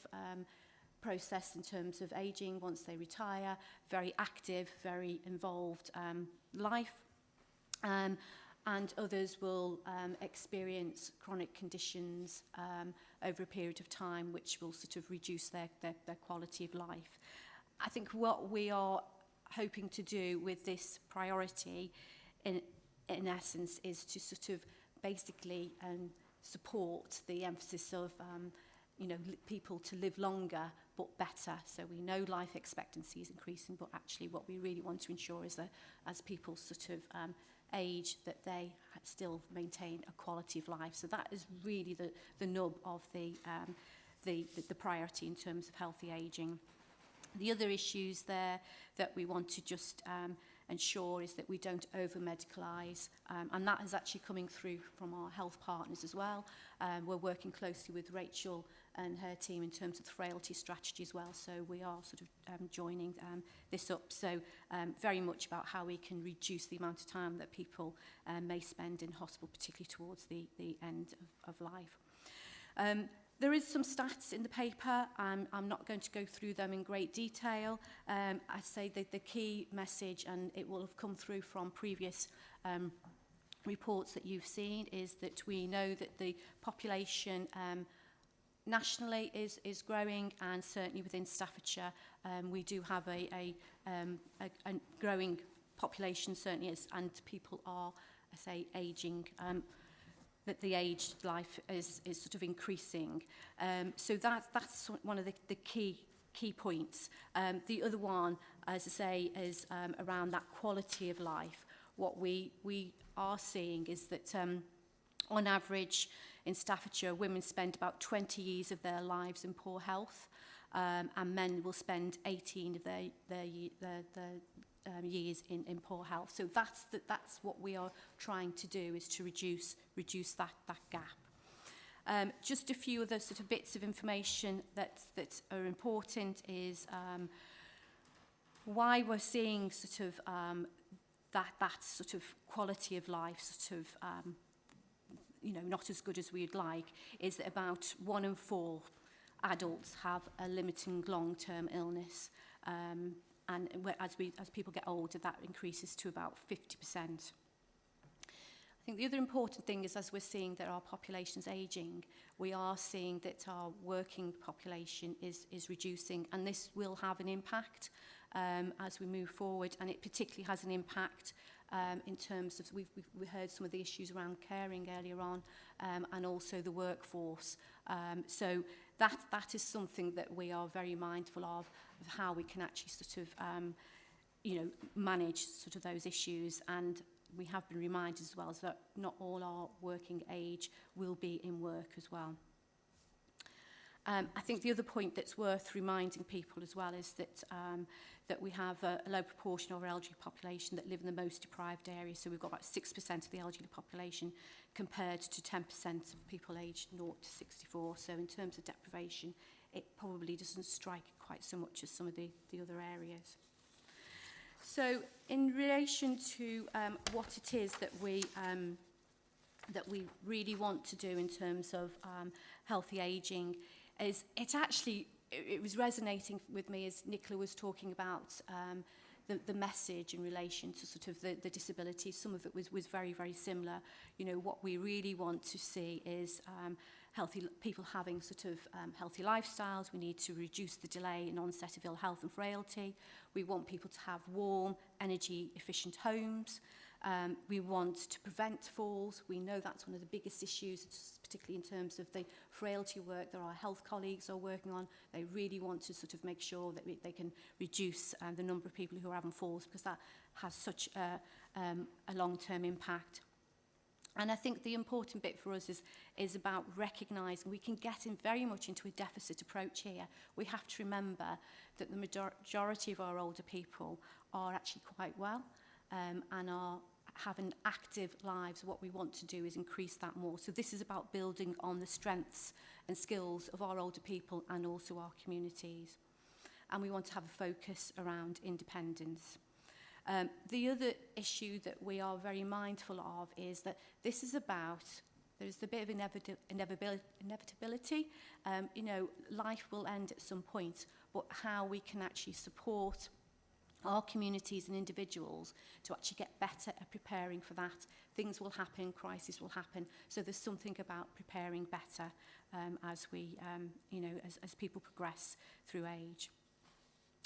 process in terms of ageing once they retire, very active, very involved life. And others will experience chronic conditions over a period of time, which will sort of reduce their quality of life. I think what we are hoping to do with this priority, in essence, is to sort of basically support the emphasis of people to live longer but better. So we know life expectancy is increasing, but actually what we really want to ensure is that as people sort of age, that they still maintain a quality of life. So that is really the nub of the priority in terms of healthy ageing. The other issues there that we want to just ensure is that we don't over-medicalise, and that is actually coming through from our health partners as well. We're working closely with Rachel and her team in terms of the frailty strategy as well, so we are sort of joining this up. So very much about how we can reduce the amount of time that people may spend in hospital, particularly towards the end of life. There is some stats in the paper. I'm not going to go through them in great detail. I say that the key message, and it will have come through from previous reports that you've seen, is that we know that the population nationally is growing, and certainly within Staffordshire we do have a growing population, certainly, and people are, I say, ageing. That the aged life is sort of increasing. So that's one of the key points. The other one, as I say, is around that quality of life. What we are seeing is that on average in Staffordshire, women spend about 20 years of their lives in poor health, and men will spend 18 of their years in poor health. So that's what we are trying to do, is to reduce that gap. Just a few other sort of bits of information that are important is why we're seeing sort of that sort of quality of life sort of not as good as we'd like, is that about 1 in 4 adults have a limiting long-term illness. And as people get older, that increases to about 50%. I think the other important thing is, as we're seeing that our population's ageing, we are seeing that our working population is reducing, and this will have an impact as we move forward, and it particularly has an impact in terms of, we heard some of the issues around caring earlier on, and also the workforce. So that is something that we are very mindful of how we can actually sort of, manage sort of those issues. And we have been reminded as well that not all our working age will be in work as well. I think the other point that's worth reminding people as well is that we have a low proportion of our elderly population that live in the most deprived areas. So we've got about 6% of the elderly population compared to 10% of people aged 0 to 64. So in terms of deprivation, it probably doesn't strike quite so much as some of the other areas. So in relation to what it is that we really want to do in terms of healthy ageing, is it was resonating with me as Nicola was talking about the message in relation to sort of the disability. Some of it was very, very similar. What we really want to see is healthy people having sort of healthy lifestyles. We need to reduce the delay in onset of ill health and frailty. We want people to have warm, energy-efficient homes. We want to prevent falls. We know that's one of the biggest issues, particularly in terms of the frailty work that our health colleagues are working on. They really want to sort of make sure that they can reduce the number of people who are having falls, because that has such a long-term impact. And I think the important bit for us is about recognising we can get in very much into a deficit approach here. We have to remember that the majority of our older people are actually quite well and are having active lives. What we want to do is increase that more. So this is about building on the strengths and skills of our older people and also our communities. And we want to have a focus around independence. The other issue that we are very mindful of is that this is about, there's a bit of inevitability. You know, life will end at some point, but how we can actually support our communities and individuals to actually get better at preparing for that. Things will happen, crises will happen, so there's something about preparing better as we, you know, as people progress through age.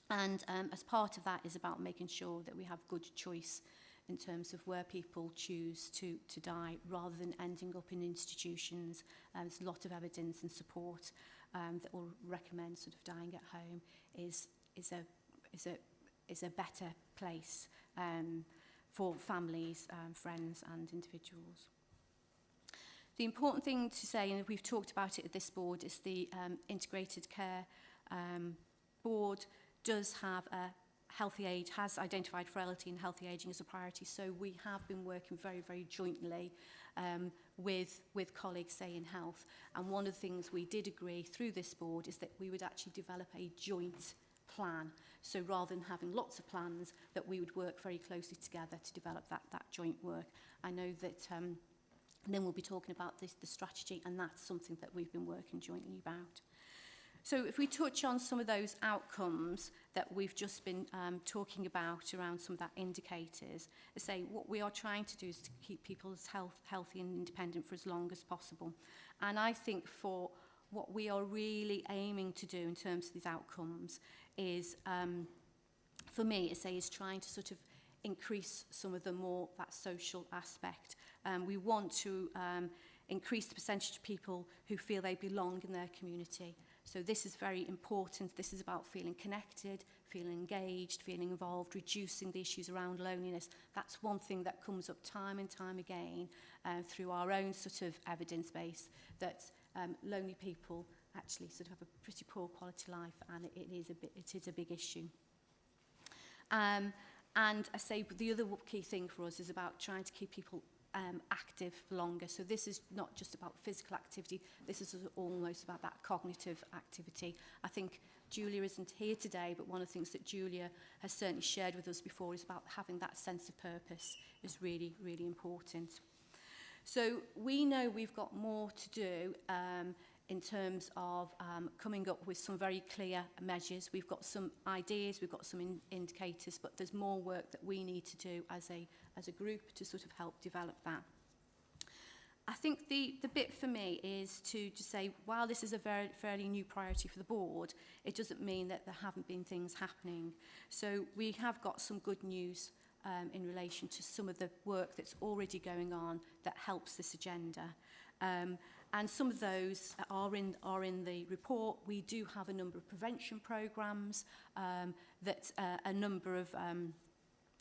And as part of that is about making sure that we have good choice in terms of where people choose to die rather than ending up in institutions. There's a lot of evidence and support that will recommend sort of dying at home is a better place for families, friends and individuals. The important thing to say, and we've talked about it at this board, is the integrated care board does have a healthy age, has identified frailty and healthy ageing as a priority. So we have been working very, very jointly with colleagues, say, in health. And one of the things we did agree through this board is that we would actually develop a joint plan. So rather than having lots of plans, that we would work very closely together to develop that joint work. I know that then we'll be talking about the strategy, and that's something that we've been working jointly about. So if we touch on some of those outcomes that we've just been talking about around some of that indicators, I say what we are trying to do is to keep people's healthy and independent for as long as possible. And I think for what we are really aiming to do in terms of these outcomes is, for me, is trying to sort of increase some of the more that social aspect. We want to increase the percentage of people who feel they belong in their community. So this is very important. This is about feeling connected, feeling engaged, feeling involved, reducing the issues around loneliness. That's one thing that comes up time and time again through our own sort of evidence base, that lonely people actually sort of have a pretty poor quality life, and it is a big issue. And I say the other key thing for us is about trying to keep people active for longer. So this is not just about physical activity, this is almost about that cognitive activity. I think Julia isn't here today, but one of the things that Julia has certainly shared with us before is about having that sense of purpose is really, really important. So we know we've got more to do in terms of coming up with some very clear measures. We've got some ideas, we've got some indicators, but there's more work that we need to do as a group to sort of help develop that. I think the bit for me is to just say, while this is a fairly new priority for the board, it doesn't mean that there haven't been things happening. So we have got some good news in relation to some of the work that's already going on that helps this agenda. And some of those are in the report. We do have a number of prevention programmes that a number of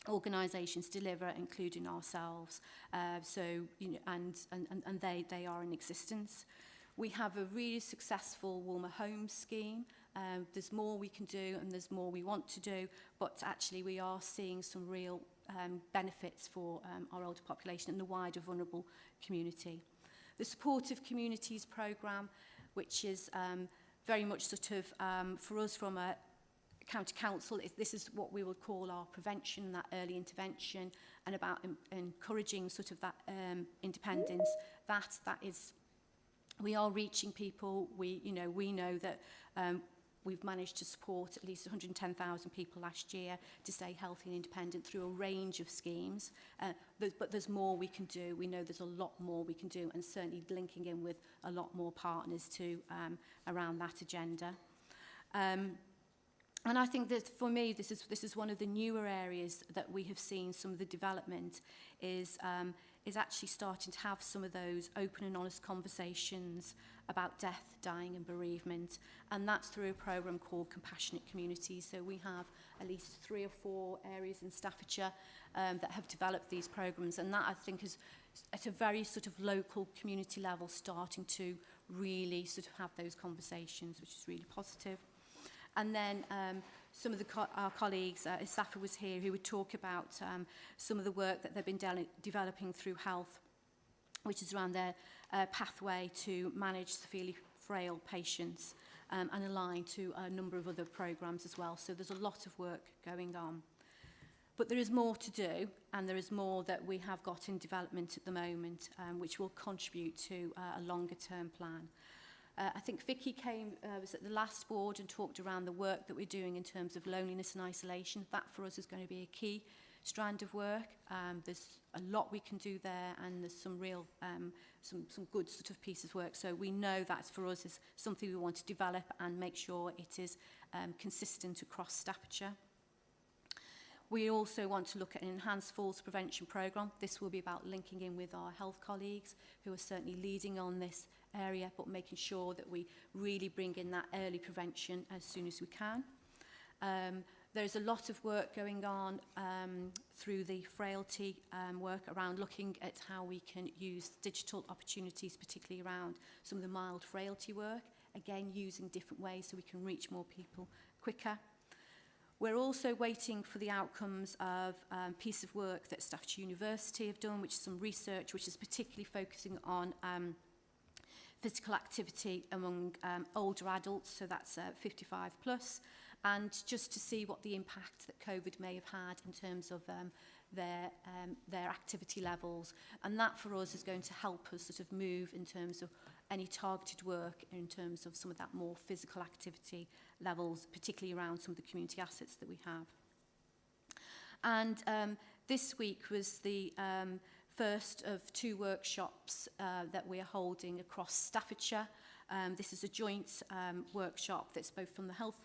organisations deliver, including ourselves. So, you know, and they are in existence. We have a really successful warmer homes scheme. There's more we can do, and there's more we want to do, but actually we are seeing some real benefits for our older population and the wider vulnerable community. The Supportive Communities programme, which is very much sort of, for us from a county council, this is what we would call our prevention, that early intervention, and about encouraging sort of that independence. That is, we are reaching people. We know that we've managed to support at least 110,000 people last year to stay healthy and independent through a range of schemes. But there's more we can do. We know there's a lot more we can do, and certainly linking in with a lot more partners too around that agenda. And I think that for me, this is one of the newer areas that we have seen some of the development is actually starting to have some of those open and honest conversations about death, dying and bereavement. And that's through a programme called Compassionate Communities. So we have at least 3 or 4 areas in Staffordshire that have developed these programmes. And that, I think, is at a very sort of local community level starting to really sort of have those conversations, which is really positive. And then some of our colleagues, if Stafford was here, who would talk about some of the work that they've been developing through health, which is around their pathway to manage severely frail patients and align to a number of other programmes as well. So there's a lot of work going on. But there is more to do, and there is more that we have got in development at the moment, which will contribute to a longer-term plan. I think Vicky was at the last board and talked around the work that we're doing in terms of loneliness and isolation. That for us is going to be a key strand of work. There's a lot we can do there, and there's some real, some good sort of piece of work. So we know that for us is something we want to develop and make sure it is consistent across Staffordshire. We also want to look at an enhanced falls prevention programme. This will be about linking in with our health colleagues who are certainly leading on this area, but making sure that we really bring in that early prevention as soon as we can. There's a lot of work going on through the frailty work around looking at how we can use digital opportunities, particularly around some of the mild frailty work, again using different ways so we can reach more people quicker. We're also waiting for the outcomes of a piece of work that Staffordshire University have done, which is some research which is particularly focusing on physical activity among older adults, so that's 55 plus, and just to see what the impact that COVID may have had in terms of their activity levels. And that for us is going to help us sort of move in terms of any targeted work in terms of some of that more physical activity levels, particularly around some of the community assets that we have. And this week was the first of 2 workshops that we are holding across Staffordshire. This is a joint workshop that's both from the health,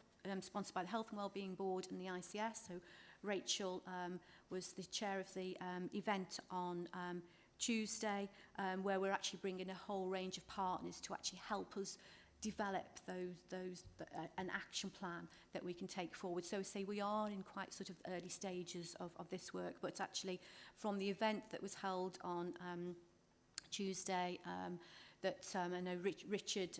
sponsored by the Health and Wellbeing Board and the ICS. So Rachel was the chair of the event on Tuesday, where we're actually bringing a whole range of partners to actually help us develop an action plan that we can take forward. So say we are in quite sort of early stages of this work, but actually from the event that was held on Tuesday, that I know Richard,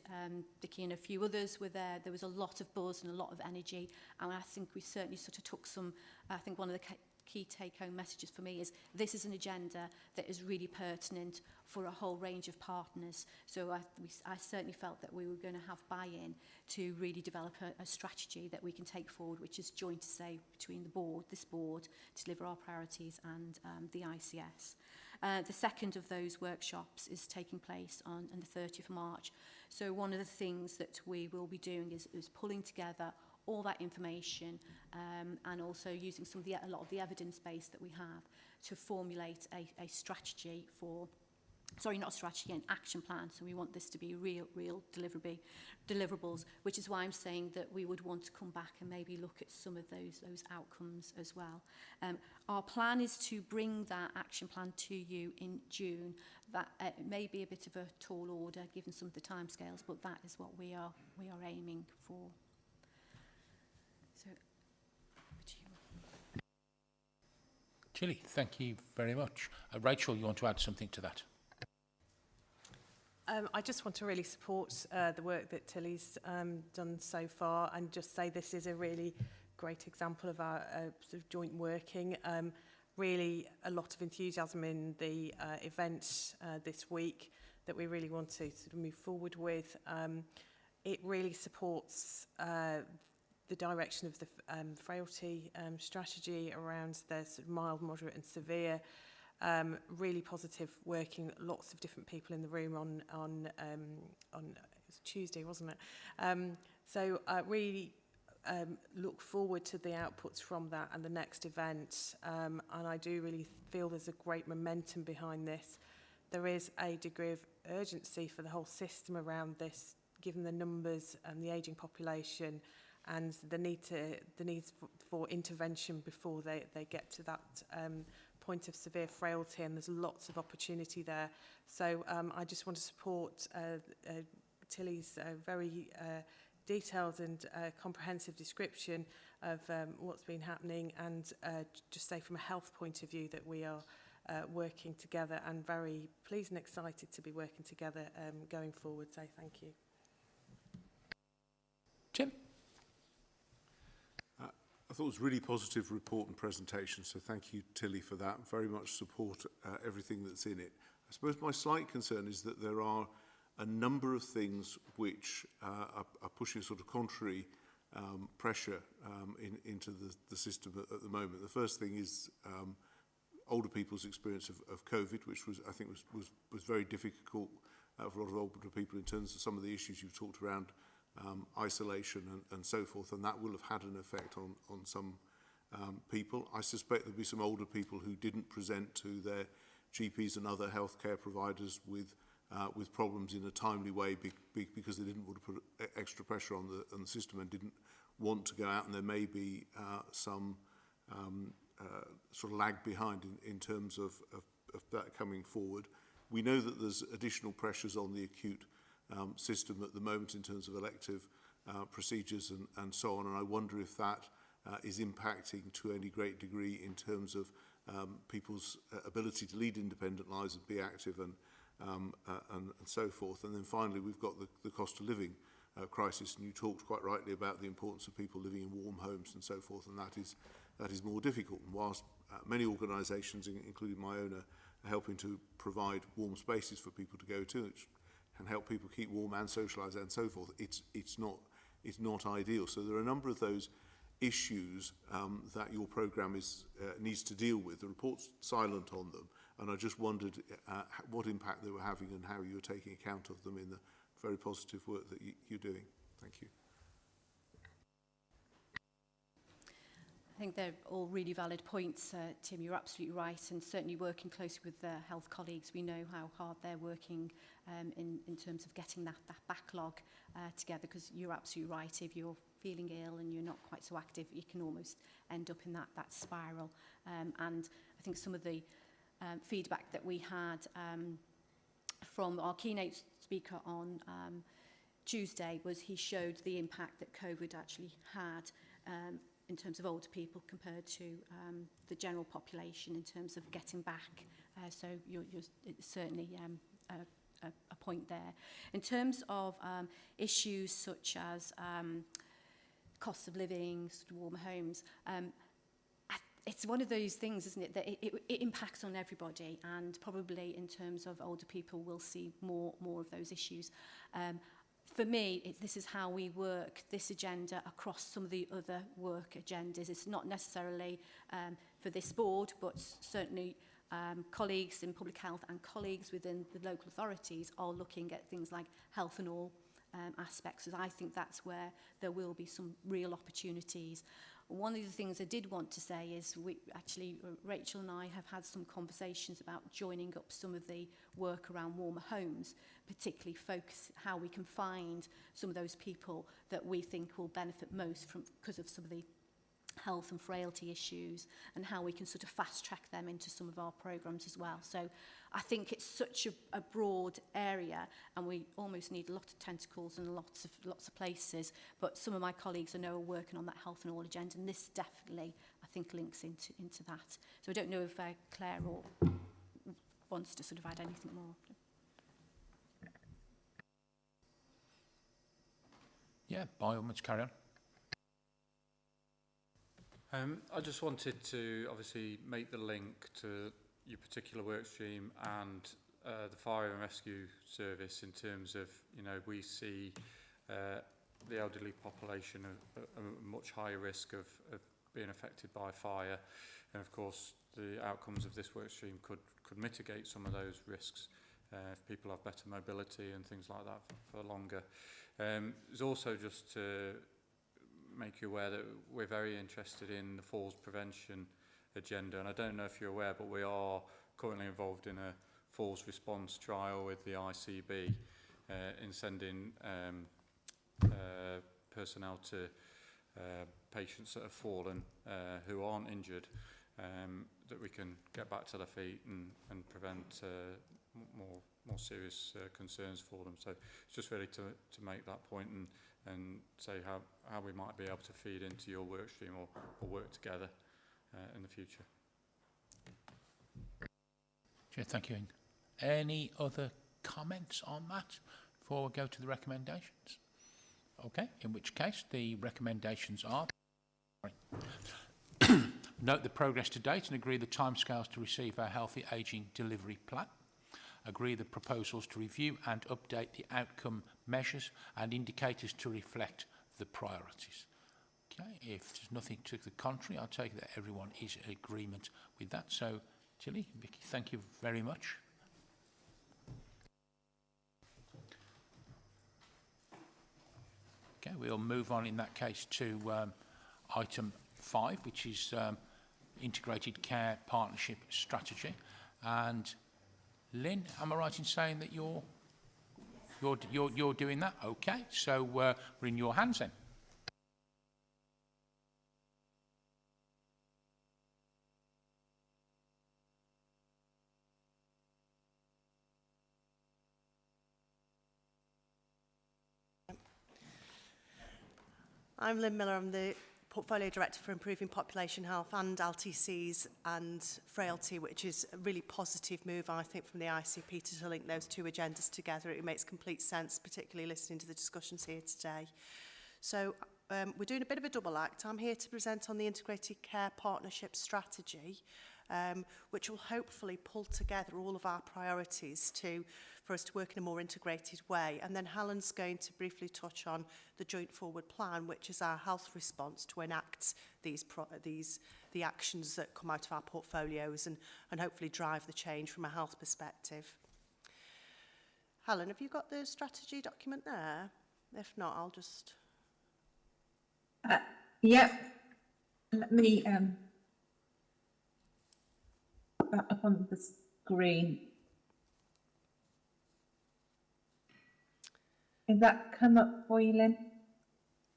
Vicky and a few others were there. There was a lot of buzz and a lot of energy, and I think we certainly sort of took some, I think one of the key take-home messages for me is this is an agenda that is really pertinent for a whole range of partners. So I certainly felt that we were going to have buy-in to really develop a strategy that we can take forward, which is joint to say between this board, to deliver our priorities, and the ICS. The second of those workshops is taking place on the 30th of March. So one of the things that we will be doing is pulling together all that information and also using a lot of the evidence base that we have to formulate a strategy for, not a strategy, an action plan. So we want this to be real deliverables, which is why I'm saying that we would want to come back and maybe look at some of those outcomes as well. Our plan is to bring that action plan to you in June. That it may be a bit of a tall order given some of the timescales, but that is what we are aiming for. So, Chilly, thank you very much. Rachel, you want to add something to that? I just want to really support the work that Tilly's done so far, and just say this is a really great example of our sort of joint working. Really a lot of enthusiasm in the event this week that we really want to sort of move forward with. It really supports the direction of the frailty strategy around the sort of mild, moderate and severe. Really positive working, lots of different people in the room on it was Tuesday, wasn't it? So I really look forward to the outputs from that and the next event. And I do really feel there's a great momentum behind this. There is a degree of urgency for the whole system around this, given the numbers and the ageing population and the need for intervention before they get to that point of severe frailty, and there's lots of opportunity there. So I just want to support Tilly's very detailed and comprehensive description of what's been happening, and just say from a health point of view that we are working together, and very pleased and excited to be working together going forward. So thank you. Jim? I thought it was a really positive report and presentation, so thank you, Tilly, for that. Very much support everything that's in it. I suppose my slight concern is that there are a number of things which are pushing sort of contrary pressure into the system at the moment. The first thing is older people's experience of COVID, which I think was very difficult for a lot of older people in terms of some of the issues you've talked around isolation and so forth, and that will have had an effect on some people. I suspect there'll be some older people who didn't present to their GPs and other healthcare providers with problems in a timely way because they didn't want to put extra pressure on the system and didn't want to go out, and there may be some sort of lag behind in terms of that coming forward. We know that there's additional pressures on the acute system at the moment in terms of elective procedures and so on, and I wonder if that is impacting to any great degree in terms of people's ability to lead independent lives and be active and so forth. And then finally, we've got the cost of living crisis, and you talked quite rightly about the importance of people living in warm homes and so forth, and that is more difficult. And whilst many organisations, including my own, are helping to provide warm spaces for people to go to, which can help people keep warm and socialise and so forth, it's not ideal. So there are a number of those issues that your programme needs to deal with. The report's silent on them, and I just wondered what impact they were having and how you were taking account of them in the very positive work that you're doing. Thank you. I think they're all really valid points, Tim. You're absolutely right, and certainly working closely with the health colleagues, we know how hard they're working in terms of getting that backlog together, because you're absolutely right. If you're feeling ill and you're not quite so active, you can almost end up in that spiral. And I think some of the feedback that we had from our keynote speaker on Tuesday was he showed the impact that COVID actually had in terms of older people compared to the general population in terms of getting back. So it's certainly a point there. In terms of issues such as cost of living, sort of warmer homes, it's one of those things, isn't it, that it impacts on everybody, and probably in terms of older people we'll see more of those issues. For me, this is how we work this agenda across some of the other work agendas. It's not necessarily for this board, but certainly colleagues in public health and colleagues within the local authorities are looking at things like health and all aspects, because I think that's where there will be some real opportunities. One of the things I did want to say is Rachel and I have had some conversations about joining up some of the work around warmer homes, particularly focus how we can find some of those people that we think will benefit most because of some of the health and frailty issues, and how we can sort of fast track them into some of our programs as well. So I think it's such a broad area, and we almost need a lot of tentacles and lots of places, but some of my colleagues I know are working on that health and all agenda, and this definitely I think links into that. So I don't know if Claire or wants to sort of add anything more. Yeah, by all means, carry on. I just wanted to obviously make the link to your particular work stream and the fire and rescue service in terms of, we see the elderly population a much higher risk of being affected by fire, and of course the outcomes of this work stream could mitigate some of those risks if people have better mobility and things like that for longer. There's also just to make you aware that we're very interested in the falls prevention agenda, and I don't know if you're aware, but we are currently involved in a falls response trial with the ICB in sending personnel to patients that have fallen, who aren't injured, that we can get back to their feet and prevent more serious concerns for them. So it's just really to make that point and say how we might be able to feed into your work stream or work together in the future. Chair, thank you. Any other comments on that before we go to the recommendations? Okay, in which case the recommendations are note the progress to date and agree the timescales to receive our Healthy Ageing Delivery Plan. Agree the proposals to review and update the outcome measures and indicators to reflect the priorities. Okay, if there's nothing to the contrary, I'll take that everyone is in agreement with that. So, Tilly, Vicky, thank you very much. Okay, we'll move on in that case to item 5, which is Integrated Care Partnership Strategy. And Lynn, am I right in saying that you're doing that? Okay, so we're in your hands then. I'm Lynn Miller. I'm the Portfolio Director for Improving Population Health and LTCs and Frailty, which is a really positive move, I think, from the ICP to link those two agendas together. It makes complete sense, particularly listening to the discussions here today. So we're doing a bit of a double act. I'm here to present on the Integrated Care Partnership Strategy, which will hopefully pull together all of our priorities for us to work in a more integrated way. And then Helen's going to briefly touch on the Joint Forward Plan, which is our health response to enact the actions that come out of our portfolios and hopefully drive the change from a health perspective. Helen, have you got the strategy document there? If not, I'll just... Yep. Let me put that up on the screen. Has that come up for you, Lynn?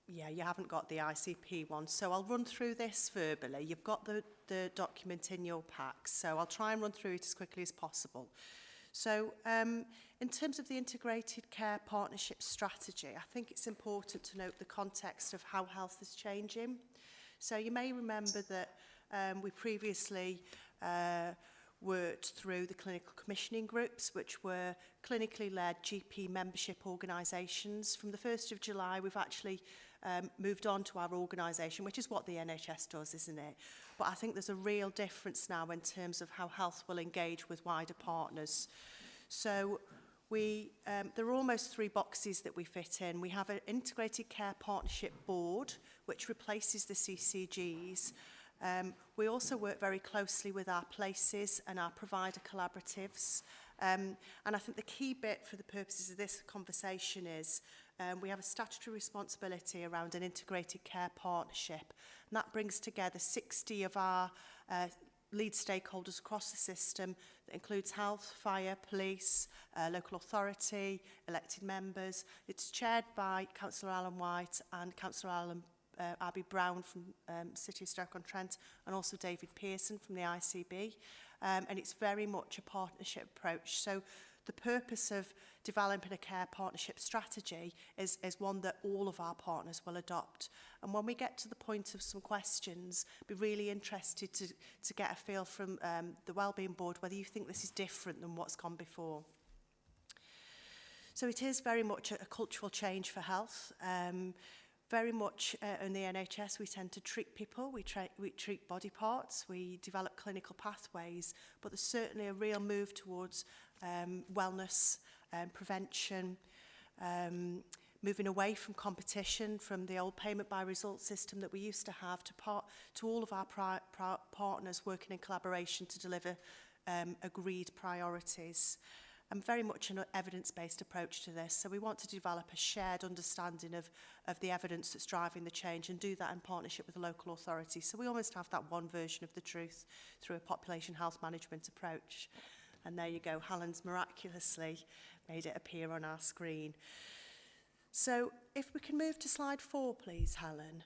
Yeah, you haven't got the ICP one, so I'll run through this verbally. You've got the document in your pack, so I'll try and run through it as quickly as possible. So in terms of the Integrated Care Partnership Strategy, I think it's important to note the context of how health is changing. So you may remember that we previously worked through the clinical commissioning groups, which were clinically led GP membership organisations. From the 1st of July, we've actually moved on to our organisation, which is what the NHS does, isn't it? But I think there's a real difference now in terms of how health will engage with wider partners. So there are almost 3 boxes that we fit in. We have an Integrated Care Partnership Board, which replaces the CCGs. We also work very closely with our places and our provider collaboratives. And I think the key bit for the purposes of this conversation is we have a statutory responsibility around an integrated care partnership. And that brings together 60 of our lead stakeholders across the system. That includes health, fire, police, local authority, elected members. It's chaired by Councillor Alan White and Councillor Abby Brown from City of Stoke-on-Trent, and also David Pearson from the ICB. And it's very much a partnership approach. So the purpose of developing a care partnership strategy is one that all of our partners will adopt. And when we get to the point of some questions, be really interested to get a feel from the Wellbeing Board whether you think this is different than what's gone before. So it is very much a cultural change for health. Very much in the NHS, we tend to treat people, we treat body parts, we develop clinical pathways, but there's certainly a real move towards wellness, prevention, moving away from competition, from the old payment by result system that we used to have, to all of our partners working in collaboration to deliver agreed priorities. And very much an evidence-based approach to this. So we want to develop a shared understanding of the evidence that's driving the change and do that in partnership with the local authority. So we almost have that one version of the truth through a population health management approach. And there you go, Helen's miraculously made it appear on our screen. So if we can move to slide 4, please, Helen.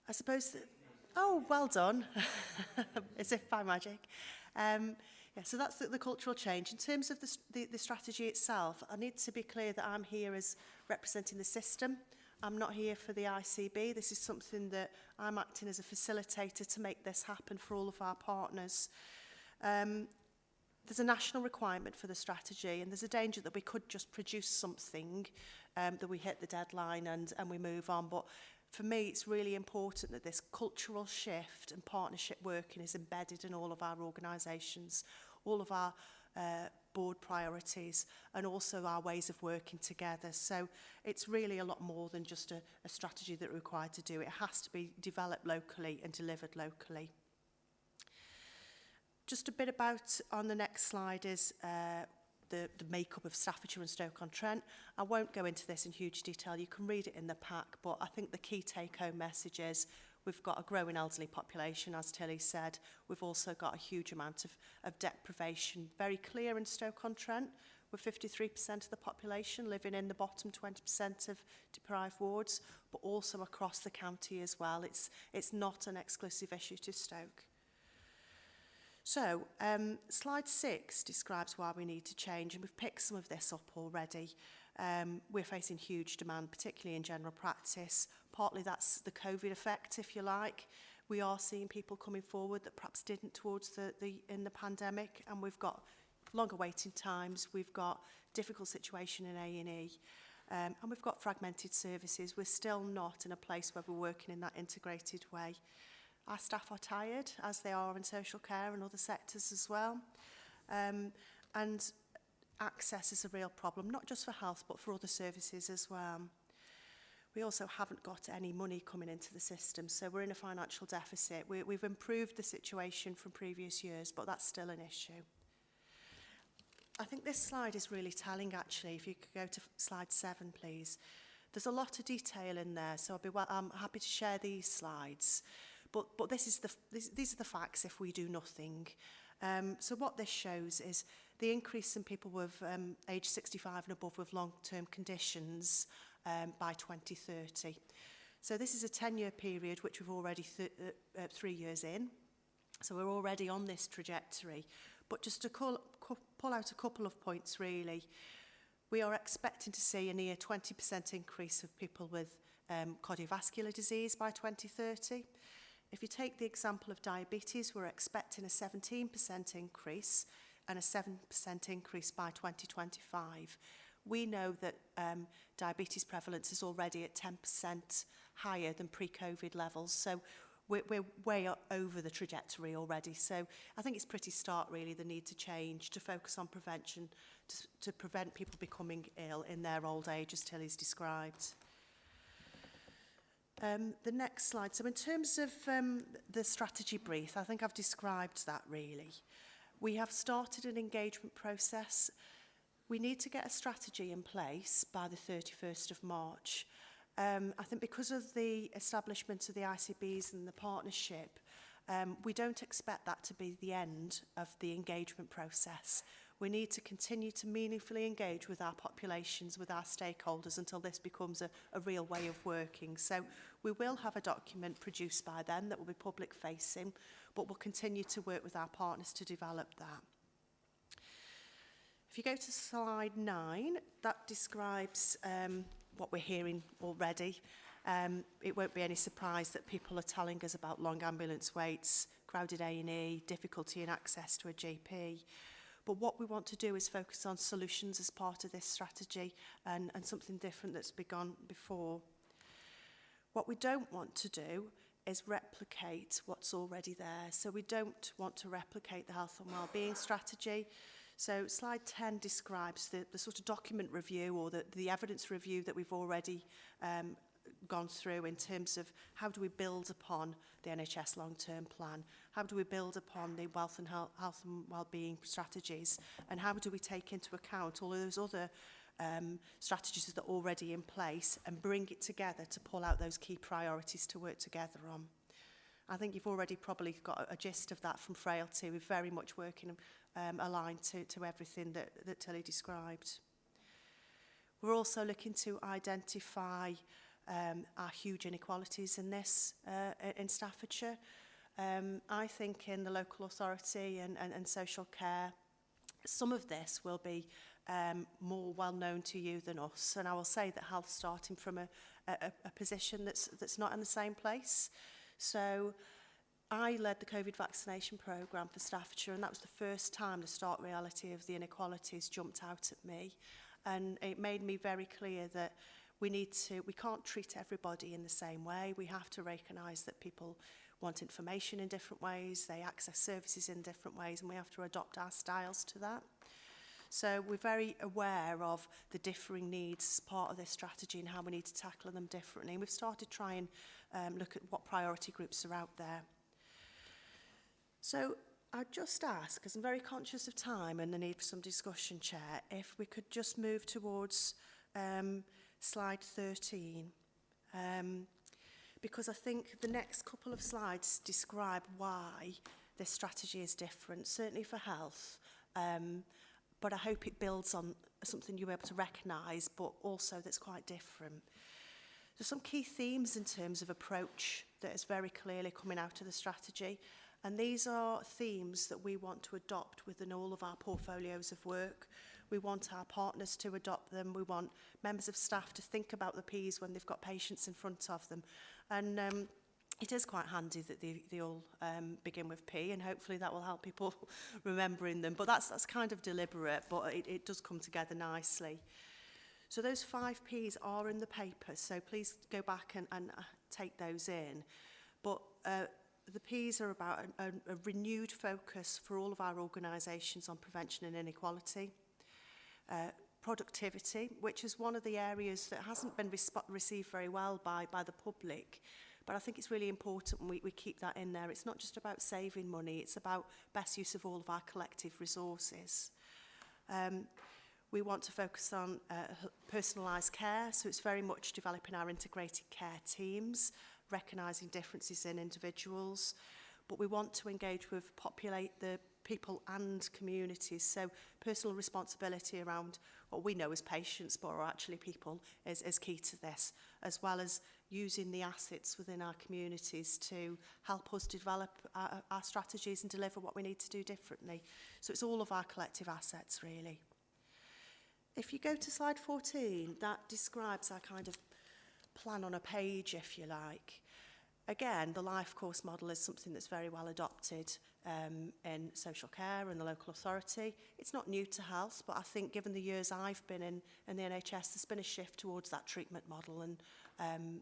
I suppose, oh, well done, as if by magic. Yeah, so that's the cultural change. In terms of the strategy itself, I need to be clear that I'm here as representing the system. I'm not here for the ICB. This is something that I'm acting as a facilitator to make this happen for all of our partners. There's a national requirement for the strategy, and there's a danger that we could just produce something, that we hit the deadline and we move on. But for me, it's really important that this cultural shift and partnership working is embedded in all of our organisations, all of our board priorities, and also our ways of working together. So it's really a lot more than just a strategy that we're required to do. It has to be developed locally and delivered locally. Just a bit about, on the next slide, is the makeup of Staffordshire and Stoke-on-Trent. I won't go into this in huge detail. You can read it in the pack, but I think the key take-home message is we've got a growing elderly population, as Tilly said. We've also got a huge amount of deprivation. Very clear in Stoke-on-Trent, with 53% of the population living in the bottom 20% of deprived wards, but also across the county as well. It's not an exclusive issue to Stoke. So, slide 6 describes why we need to change, and we've picked some of this up already. We're facing huge demand, particularly in general practice. Partly that's the COVID effect, if you like. We are seeing people coming forward that perhaps didn't towards in the pandemic, and we've got longer waiting times, we've got difficult situation in A&E, and we've got fragmented services. We're still not in a place where we're working in that integrated way. Our staff are tired, as they are in social care and other sectors as well. And access is a real problem, not just for health, but for other services as well. We also haven't got any money coming into the system, so we're in a financial deficit. We've improved the situation from previous years, but that's still an issue. I think this slide is really telling, actually. If you could go to slide 7, please. There's a lot of detail in there, so I'm happy to share these slides. But these are the facts if we do nothing. So what this shows is the increase in people with age 65 and above with long-term conditions by 2030. So this is a 10-year period, which we've already 3 years in. So we're already on this trajectory. But just to pull out a couple of points, really, we are expecting to see a near 20% increase of people with cardiovascular disease by 2030. If you take the example of diabetes, we're expecting a 17% increase and a 7% increase by 2025. We know that diabetes prevalence is already at 10% higher than pre-COVID levels, so we're way over the trajectory already. So I think it's pretty stark, really, the need to change, to focus on prevention, to prevent people becoming ill in their old age, as Tilly's described. The next slide. So in terms of the strategy brief, I think I've described that, really. We have started an engagement process. We need to get a strategy in place by the 31st of March. I think because of the establishment of the ICBs and the partnership, we don't expect that to be the end of the engagement process. We need to continue to meaningfully engage with our populations, with our stakeholders, until this becomes a real way of working. So we will have a document produced by then that will be public-facing, but we'll continue to work with our partners to develop that. If you go to slide 9, that describes what we're hearing already. It won't be any surprise that people are telling us about long ambulance waits, crowded A&E, difficulty in access to a GP. But what we want to do is focus on solutions as part of this strategy and something different that's begun before. What we don't want to do is replicate what's already there. So we don't want to replicate the health and wellbeing strategy. So slide 10 describes the sort of document review or the evidence review that we've already gone through in terms of how do we build upon the NHS long-term plan, how do we build upon the health and wellbeing strategies, and how do we take into account all of those other strategies that are already in place and bring it together to pull out those key priorities to work together on. I think you've already probably got a gist of that from Frailty. We're very much working aligned to everything that Tilly described. We're also looking to identify our huge inequalities in this in Staffordshire. I think in the local authority and social care, some of this will be more well known to you than us, and I will say that health starting from a position that's not in the same place. So I led the COVID vaccination programme for Staffordshire, and that was the first time the stark reality of the inequalities jumped out at me, and it made me very clear that we can't treat everybody in the same way. We have to recognise that people want information in different ways, they access services in different ways, and we have to adopt our styles to that. So we're very aware of the differing needs as part of this strategy and how we need to tackle them differently. And we've started trying look at what priority groups are out there. So I'd just ask, because I'm very conscious of time and the need for some discussion, Chair, if we could just move towards slide 13. Because I think the next couple of slides describe why this strategy is different, certainly for health, but I hope it builds on something you'll be able to recognise, but also that's quite different. There's some key themes in terms of approach that is very clearly coming out of the strategy, and these are themes that we want to adopt within all of our portfolios of work. We want our partners to adopt them. We want members of staff to think about the Ps when they've got patients in front of them. And it is quite handy that they all begin with P, and hopefully that will help people remembering them. But that's kind of deliberate, but it does come together nicely. So those 5 Ps are in the paper, so please go back and take those in. But the Ps are about a renewed focus for all of our organisations on prevention and inequality. Productivity, which is one of the areas that hasn't been received very well by the public, but I think it's really important we keep that in there. It's not just about saving money, it's about best use of all of our collective resources. We want to focus on personalised care, so it's very much developing our integrated care teams, recognising differences in individuals, but we want to engage with populate the people and communities, so personal responsibility around what we know as patients but are actually people is key to this, as well as using the assets within our communities to help us develop our strategies and deliver what we need to do differently. So it's all of our collective assets, really. If you go to slide 14, that describes our kind of plan on a page, if you like. Again, the life course model is something that's very well adopted in social care and the local authority. It's not new to health, but I think given the years I've been in the NHS, there's been a shift towards that treatment model and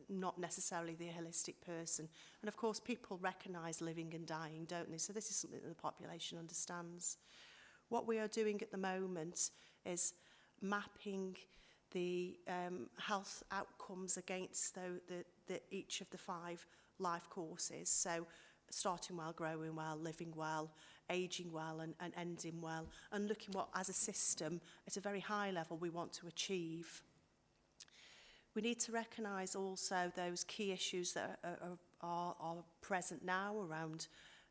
not necessarily the holistic person. And of course, people recognise living and dying, don't they? So this is something that the population understands. What we are doing at the moment is mapping the health outcomes against each of the 5 life courses. So starting well, growing well, living well, ageing well and ending well, and looking what as a system at a very high level we want to achieve. We need to recognise also those key issues that are present now around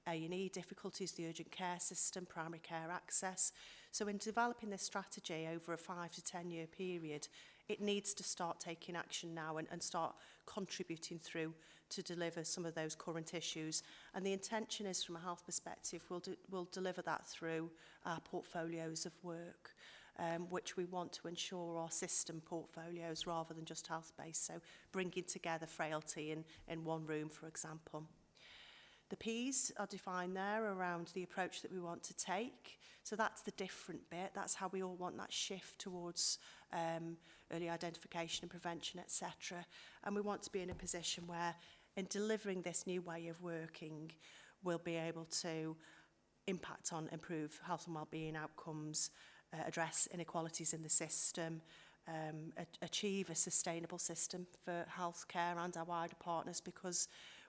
A&E difficulties, the urgent care system, primary care access. So in developing this strategy over a 5 to 10 year period, it needs to start taking action now and start contributing through to deliver some of those current issues. And the intention is, from a health perspective, we'll deliver that through our portfolios of work, which we want to ensure are system portfolios rather than just health-based. So bringing together frailty in one room, for example. The Ps are defined there around the approach that we want to take. So that's the different bit. That's how we all want that shift towards early identification and prevention, etc. And we want to be in a position where, in delivering this new way of working, we'll be able to impact on, improve health and wellbeing outcomes, address inequalities in the system, achieve a sustainable system for healthcare and our wider partners, because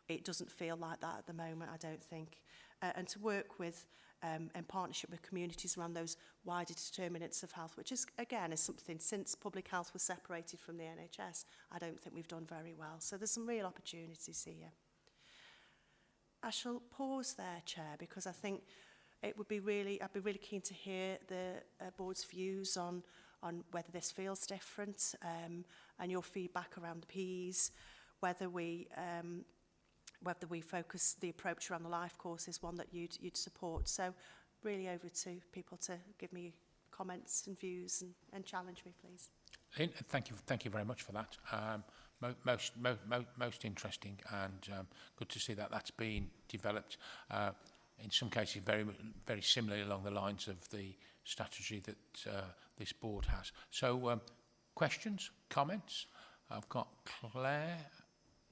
it doesn't feel like that at the moment, I don't think. And to work with, in partnership with communities around those wider determinants of health, which is, again, is something since public health was separated from the NHS, I don't think we've done very well. So there's some real opportunities here. I shall pause there, Chair, because I think it would be I'd be really keen to hear the board's views on on whether this feels different, and your feedback around the P's, whether we focus the approach around the life course is one that you'd support. So really over to people to give me comments and views and challenge me, please. Thank you very much for that. Most interesting, and good to see that that's been developed. In some cases, very similarly along the lines of the strategy that this board has. So, questions, comments? I've got Claire.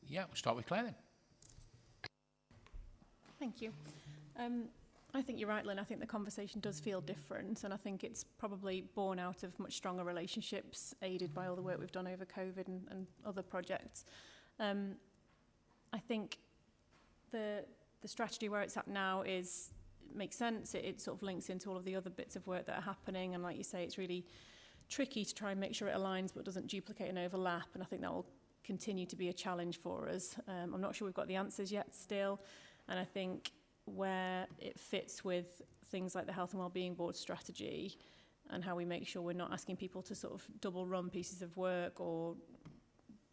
Yeah, we'll start with Claire then. Thank you. I think you're right, Lynn. I think the conversation does feel different, and I think it's probably born out of much stronger relationships, aided by all the work we've done over COVID and other projects. I think the strategy where it's at now makes sense. It sort of links into all of the other bits of work that are happening, and like you say, it's really tricky to try and make sure it aligns but doesn't duplicate and overlap, and I think that will continue to be a challenge for us. I'm not sure we've got the answers yet still, and I think where it fits with things like the Health and Wellbeing Board strategy and how we make sure we're not asking people to sort of double run pieces of work or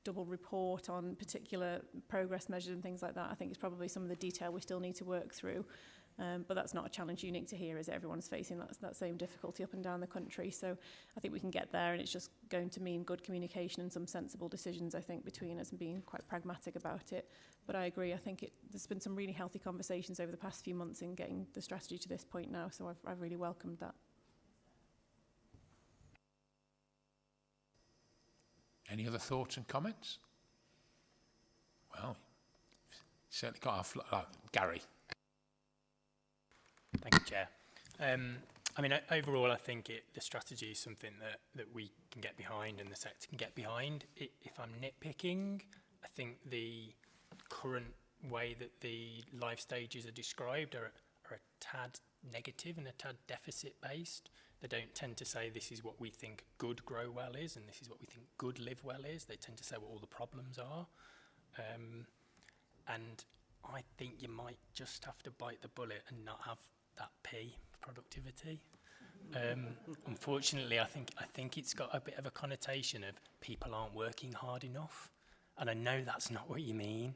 double report on particular progress measures and things like that. I think it's probably some of the detail we still need to work through, but that's not a challenge unique to here, is it? Everyone's facing that same difficulty up and down the country, so I think we can get there, and it's just going to mean good communication and some sensible decisions, I think, between us and being quite pragmatic about it. But I agree, I think there's been some really healthy conversations over the past few months in getting the strategy to this point now, so I've really welcomed that. Any other thoughts and comments? Well, certainly got our Gary. Thank you, Chair. I mean, overall, I think the strategy is something that we can get behind and the sector can get behind. If I'm nitpicking, I think the current way that the life stages are described are a tad negative and a tad deficit based. They don't tend to say this is what we think good grow well is and this is what we think good live well is. They tend to say what all the problems are. And I think you might just have to bite the bullet and not have that P for productivity. Unfortunately, I think it's got a bit of a connotation of people aren't working hard enough. And I know that's not what you mean,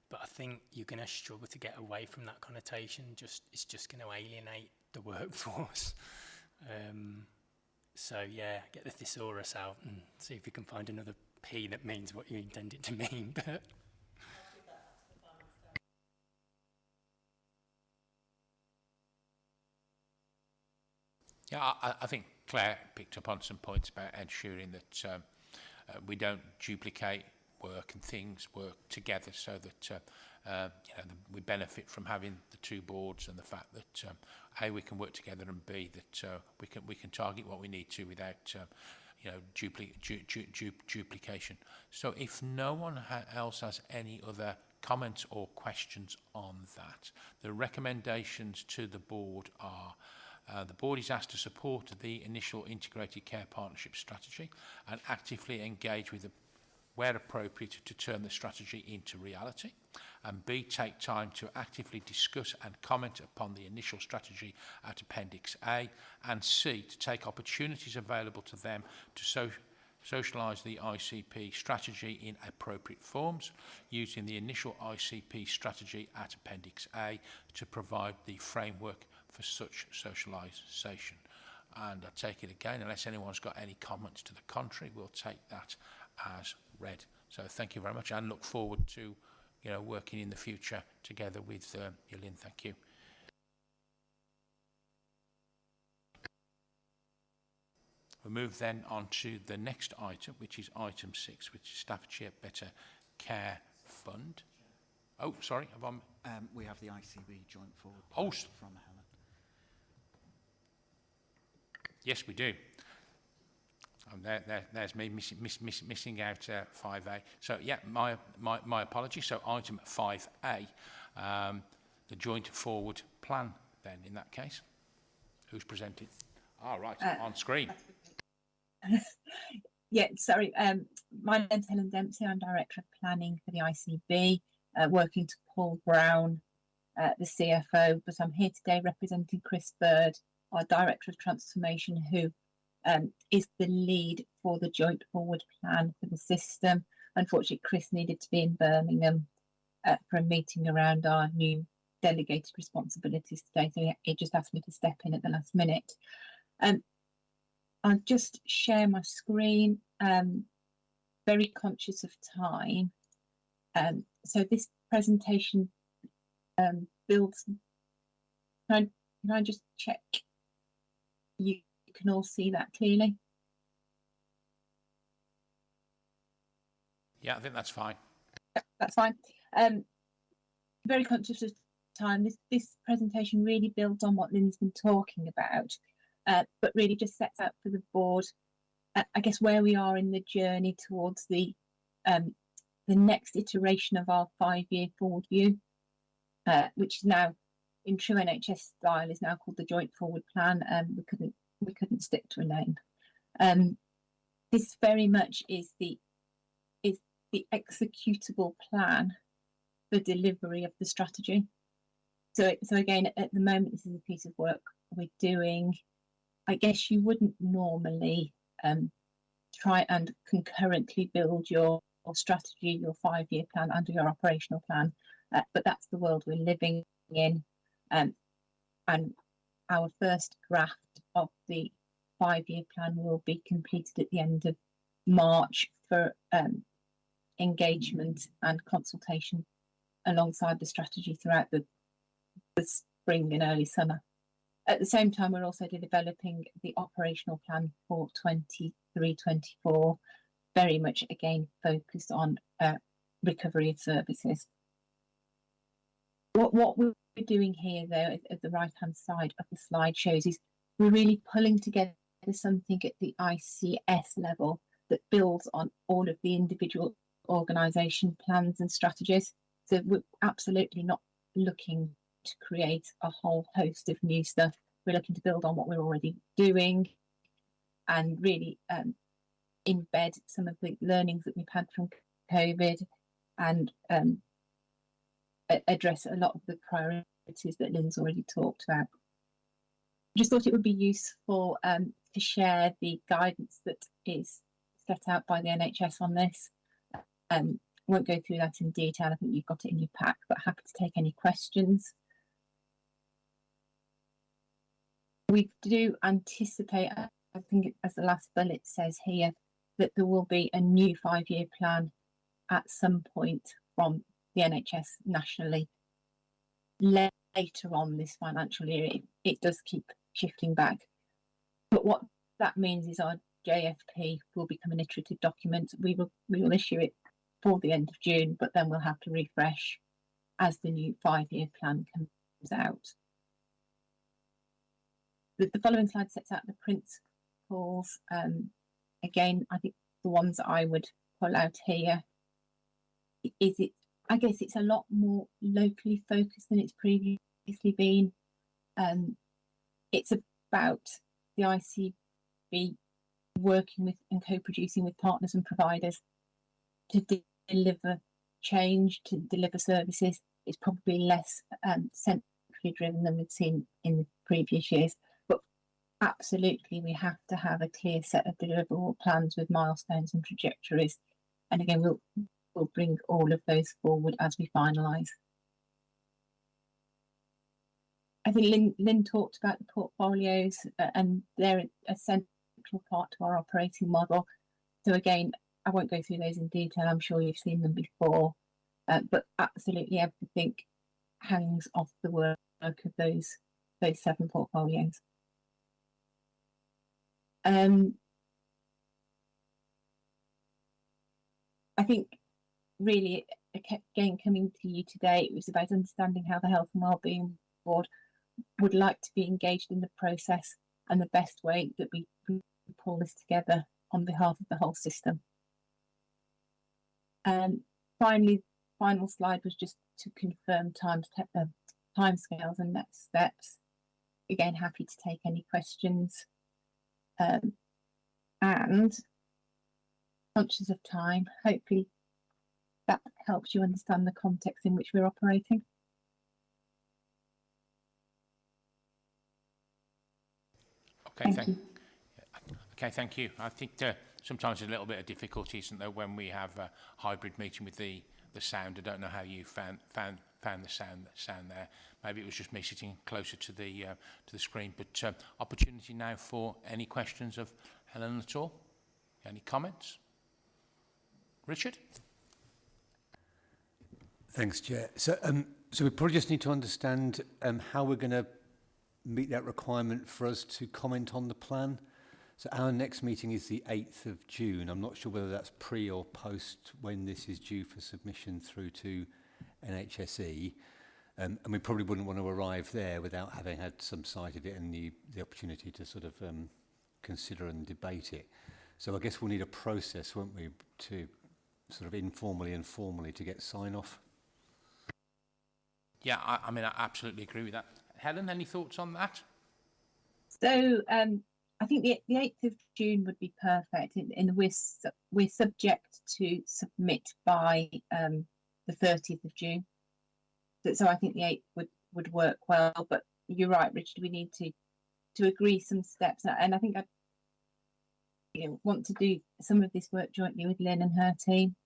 but I think you're going to struggle to get away from that connotation. It's just going to alienate the workforce. So yeah, get the thesaurus out and see if you can find another P that means what you intend it to mean. But yeah, I think Claire picked up on some points about ensuring that we don't duplicate work and things work together, so that we benefit from having the two boards, and the fact that A, we can work together, and B, that we can target what we need to without duplication. So if no one else has any other comments or questions on that, the recommendations to the board are: the board is asked to support the initial integrated care partnership strategy and actively engage with where appropriate to turn the strategy into reality, and B, take time to actively discuss and comment upon the initial strategy at Appendix A, and C, to take opportunities available to them to socialise the ICP strategy in appropriate forms, using the initial ICP strategy at Appendix A to provide the framework for such socialisation. And I take it again, unless anyone's got any comments to the contrary, we'll take that as read. So thank you very much, and look forward to working in the future together with you, Lynn. Thank you. We'll move then on to the next item, which is item 6, which is Staffordshire Better Care Fund. Oh, sorry, we have the ICB joint forward from Helen. Yes, we do. There's me missing out 5A. So yeah, my apologies. So item 5A, the joint forward plan. Then in that case, who's presented? Right, on screen. Yeah, sorry. My name's Helen Dempsey. I'm Director of Planning for the ICB, working to Paul Brown, the CFO. But I'm here today representing Chris Bird, our Director of Transformation, who is the lead for the joint forward plan for the system. Unfortunately, Chris needed to be in Birmingham for a meeting around our new delegated responsibilities today, so he just asked me to step in at the last minute. I'll just share my screen, very conscious of time. So this presentation builds, can I just check you can all see that clearly? Yeah, I think that's fine. That's fine. Very conscious of time. This presentation really builds on what Lynn's been talking about, but really just sets out for the board, I guess, where we are in the journey towards the next iteration of our 5-year forward view, which is now, in true NHS style, is now called the Joint Forward Plan. We couldn't stick to a name. This very much is the executable plan for delivery of the strategy. So again, at the moment, this is a piece of work we're doing. I guess you wouldn't normally try and concurrently build your strategy, your 5-year plan under your operational plan, but that's the world we're living in. And our first draft of the 5-year plan will be completed at the end of March for engagement and consultation alongside the strategy throughout the spring and early summer. At the same time, we're also developing the operational plan for 23-24, very much again focused on recovery of services. What we're doing here, though, at the right hand side of the slide shows is we're really pulling together something at the ICS level that builds on all of the individual organisation plans and strategies. So we're absolutely not looking to create a whole host of new stuff. We're looking to build on what we're already doing and really embed some of the learnings that we've had from COVID and address a lot of the priorities that Lynn's already talked about. Just thought it would be useful to share the guidance that is set out by the NHS on this. Won't go through that in detail. I think you've got it in your pack, but happy to take any questions. We do anticipate, I think as the last bullet says here, that there will be a new 5-year plan at some point from the NHS nationally later on this financial year. It does keep shifting back. But what that means is our JFP will become an iterative document. We will issue it for the end of June, but then we'll have to refresh as the new 5-year plan comes out. The following slide sets out the principles. Again, I think the ones that I would pull out here is I guess it's a lot more locally focused than it's previously been. It's about the ICB working with and co-producing with partners and providers to deliver change, to deliver services. It's probably less centrally driven than we've seen in the previous years, but absolutely we have to have a clear set of deliverable plans with milestones and trajectories. And again, we'll bring all of those forward as we finalise. I think Lynn talked about the portfolios and they're a central part to our operating model. So again, I won't go through those in detail. I'm sure you've seen them before, but absolutely everything hangs off the work of those 7 portfolios. I think really, again, coming to you today, it was about understanding how the Health and Wellbeing Board would like to be engaged in the process and the best way that we pull this together on behalf of the whole system. Finally, final slide was just to confirm timescales and next steps. Again, happy to take any questions. And conscious of time, hopefully that helps you understand the context in which we're operating. Okay, thank you. Okay, thank you. I think sometimes there's a little bit of difficulty, isn't there, when we have a hybrid meeting with the sound. I don't know how you found the sound there. Maybe it was just me sitting closer to the screen. But opportunity now for any questions of Helen at all? Any comments? Richard? Thanks, Chair. So we probably just need to understand how we're going to meet that requirement for us to comment on the plan. So our next meeting is the 8th of June. I'm not sure whether that's pre or post when this is due for submission through to NHSE. And we probably wouldn't want to arrive there without having had some sight of it and the opportunity to sort of consider and debate it. So I guess we'll need a process, won't we, to sort of informally and formally to get sign-off? Yeah, I mean, I absolutely agree with that. Helen, any thoughts on that? So I think the 8th of June would be perfect. And we're subject to submit by the 30th of June. So I think the 8th would work well. But you're right, Richard, we need to agree some steps. And I think I want to do some of this work jointly with Lynn and her team.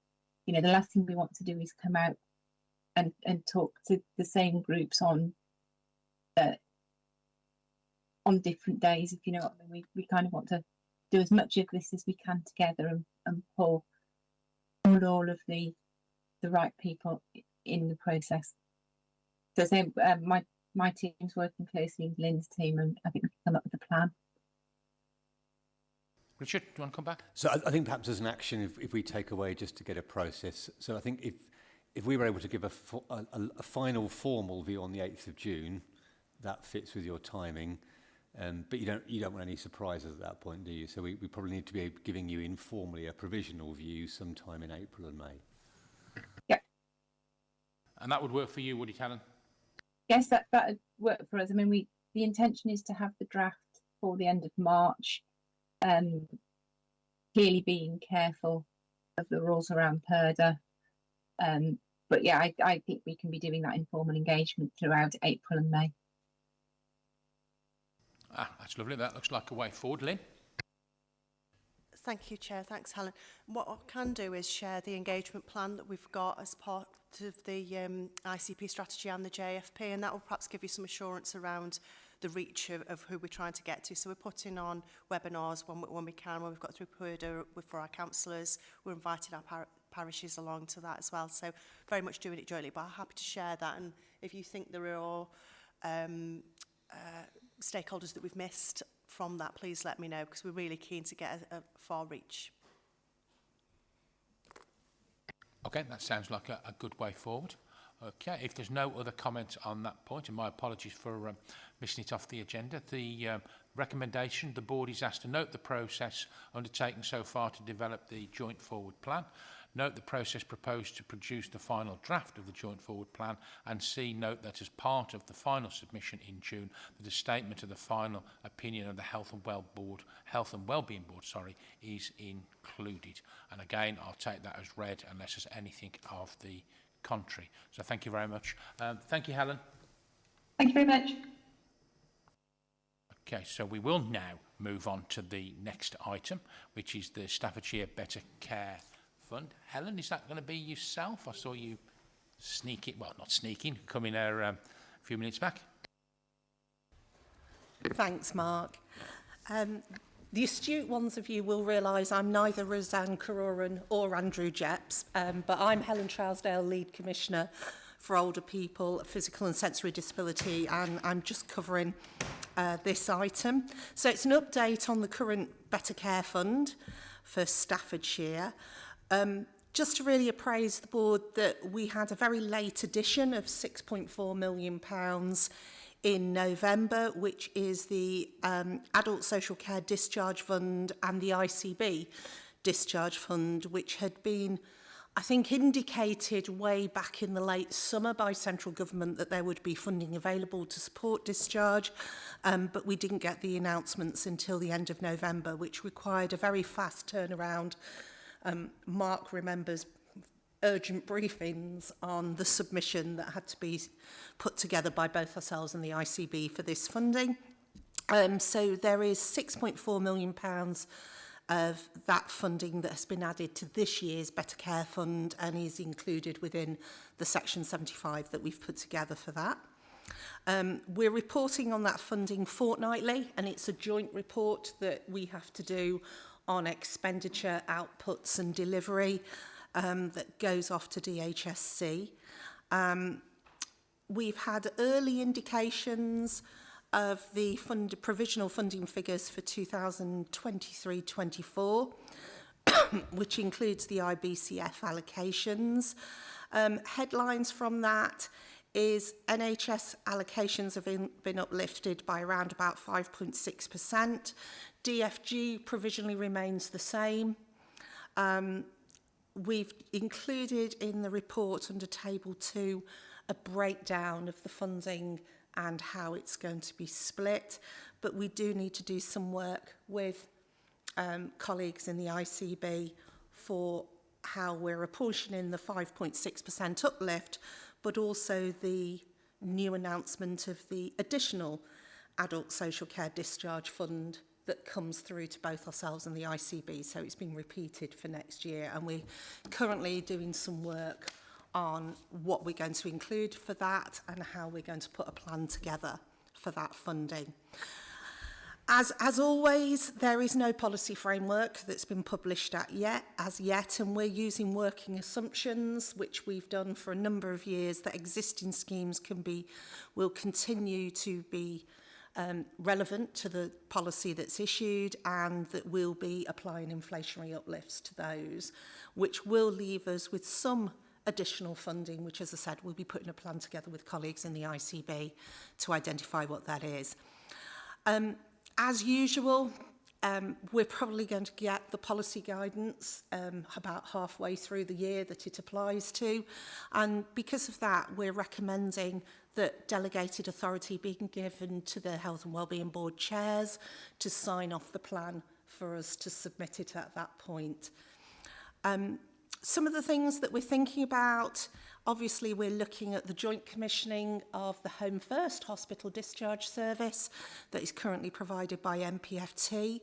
The last thing we want to do is come out and talk to the same groups on different days, if you know what I mean. We kind of want to do as much of this as we can together and pull all of the right people in the process. So my team's working closely with Lynn's team, and I think we can come up with a plan. Richard, do you want to come back? So I think perhaps as an action, if we take away just to get a process. So I think if we were able to give a final formal view on the 8th of June, that fits with your timing. But you don't want any surprises at that point, do you? So we probably need to be giving you informally a provisional view sometime in April and May. Yeah. And that would work for you, would it, Helen? Yes, that would work for us. I mean, the intention is to have the draft for the end of March. Clearly being careful of the rules around PERDA. But yeah, I think we can be doing that informal engagement throughout April and May. That's lovely. That looks like a way forward. Lynn? Thank you, Chair. Thanks, Helen. What I can do is share the engagement plan that we've got as part of the ICP strategy and the JFP, and that will perhaps give you some assurance around the reach of who we're trying to get to. So we're putting on webinars when we can, when we've got through PERDA for our councillors. We're inviting our parishes along to that as well. So very much doing it jointly, but I'm happy to share that. And if you think there are stakeholders that we've missed from that, please let me know, because we're really keen to get a far reach. Okay, that sounds like a good way forward. Okay, if there's no other comments on that point, and my apologies for missing it off the agenda, the recommendation, the board is asked to note the process undertaken so far to develop the joint forward plan, note the process proposed to produce the final draft of the joint forward plan, and C, note that as part of the final submission in June, that a statement of the final opinion of the Health and Wellbeing Board, is included. And again, I'll take that as read unless there's anything of the contrary. So thank you very much. Thank you, Helen. Thank you very much. Okay, so we will now move on to the next item, which is the Staffordshire Better Care Fund. Helen, is that going to be yourself? I saw you sneaking, well, not sneaking, coming there a few minutes back. Thanks, Mark. The astute ones of you will realise I'm neither Roseanne Caroran or Andrew Jepps, but I'm Helen Trousdale, Lead Commissioner for Older People, Physical and Sensory Disability, and I'm just covering this item. So it's an update on the current Better Care Fund for Staffordshire. Just to really appraise the board that we had a very late addition of £6.4 million in November, which is the Adult Social Care Discharge Fund and the ICB Discharge Fund, which had been, I think, indicated way back in the late summer by central government that there would be funding available to support discharge, but we didn't get the announcements until the end of November, which required a very fast turnaround. Mark remembers urgent briefings on the submission that had to be put together by both ourselves and the ICB for this funding. So there is £6.4 million of that funding that has been added to this year's Better Care Fund and is included within the Section 75 that we've put together for that. We're reporting on that funding fortnightly, and it's a joint report that we have to do on expenditure, outputs and delivery that goes off to DHSC. We've had early indications of the provisional funding figures for 2023-24, which includes the IBCF allocations. Headlines from that is NHS allocations have been uplifted by around about 5.6%. DFG provisionally remains the same. We've included in the report under Table 2 a breakdown of the funding and how it's going to be split, but we do need to do some work with colleagues in the ICB for how we're apportioning the 5.6% uplift, but also the new announcement of the additional adult social care discharge fund that comes through to both ourselves and the ICB. So it's been repeated for next year, and we're currently doing some work on what we're going to include for that and how we're going to put a plan together for that funding. As always, there is no policy framework that's been published as yet, and we're using working assumptions, which we've done for a number of years, that existing schemes will continue to be relevant to the policy that's issued, and that we'll be applying inflationary uplifts to those, which will leave us with some additional funding, which, as I said, we'll be putting a plan together with colleagues in the ICB to identify what that is. As usual, we're probably going to get the policy guidance about halfway through the year that it applies to, and because of that, we're recommending that delegated authority being given to the Health and Wellbeing Board chairs to sign off the plan for us to submit it at that point. Some of the things that we're thinking about, obviously we're looking at the joint commissioning of the Home First hospital discharge service that is currently provided by MPFT.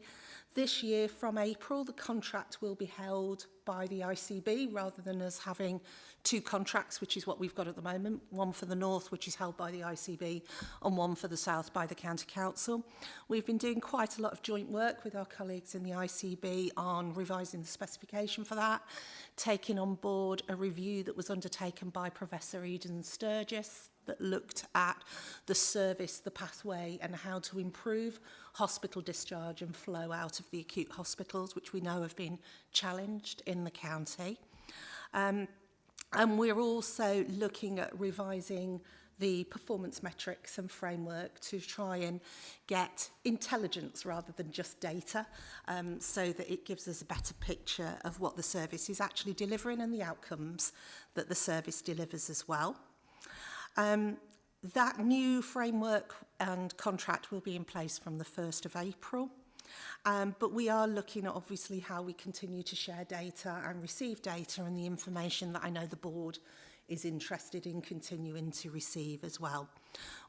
This year, from April, the contract will be held by the ICB rather than us having two contracts, which is what we've got at the moment, one for the North, which is held by the ICB, and one for the South by the County Council. We've been doing quite a lot of joint work with our colleagues in the ICB on revising the specification for that, taking on board a review that was undertaken by Professor Eden Sturgis that looked at the service, the pathway, and how to improve hospital discharge and flow out of the acute hospitals, which we know have been challenged in the county. And we're also looking at revising the performance metrics and framework to try and get intelligence rather than just data, so that it gives us a better picture of what the service is actually delivering and the outcomes that the service delivers as well. That new framework and contract will be in place from the 1st of April. But we are looking at obviously how we continue to share data and receive data and the information that I know the board is interested in continuing to receive as well.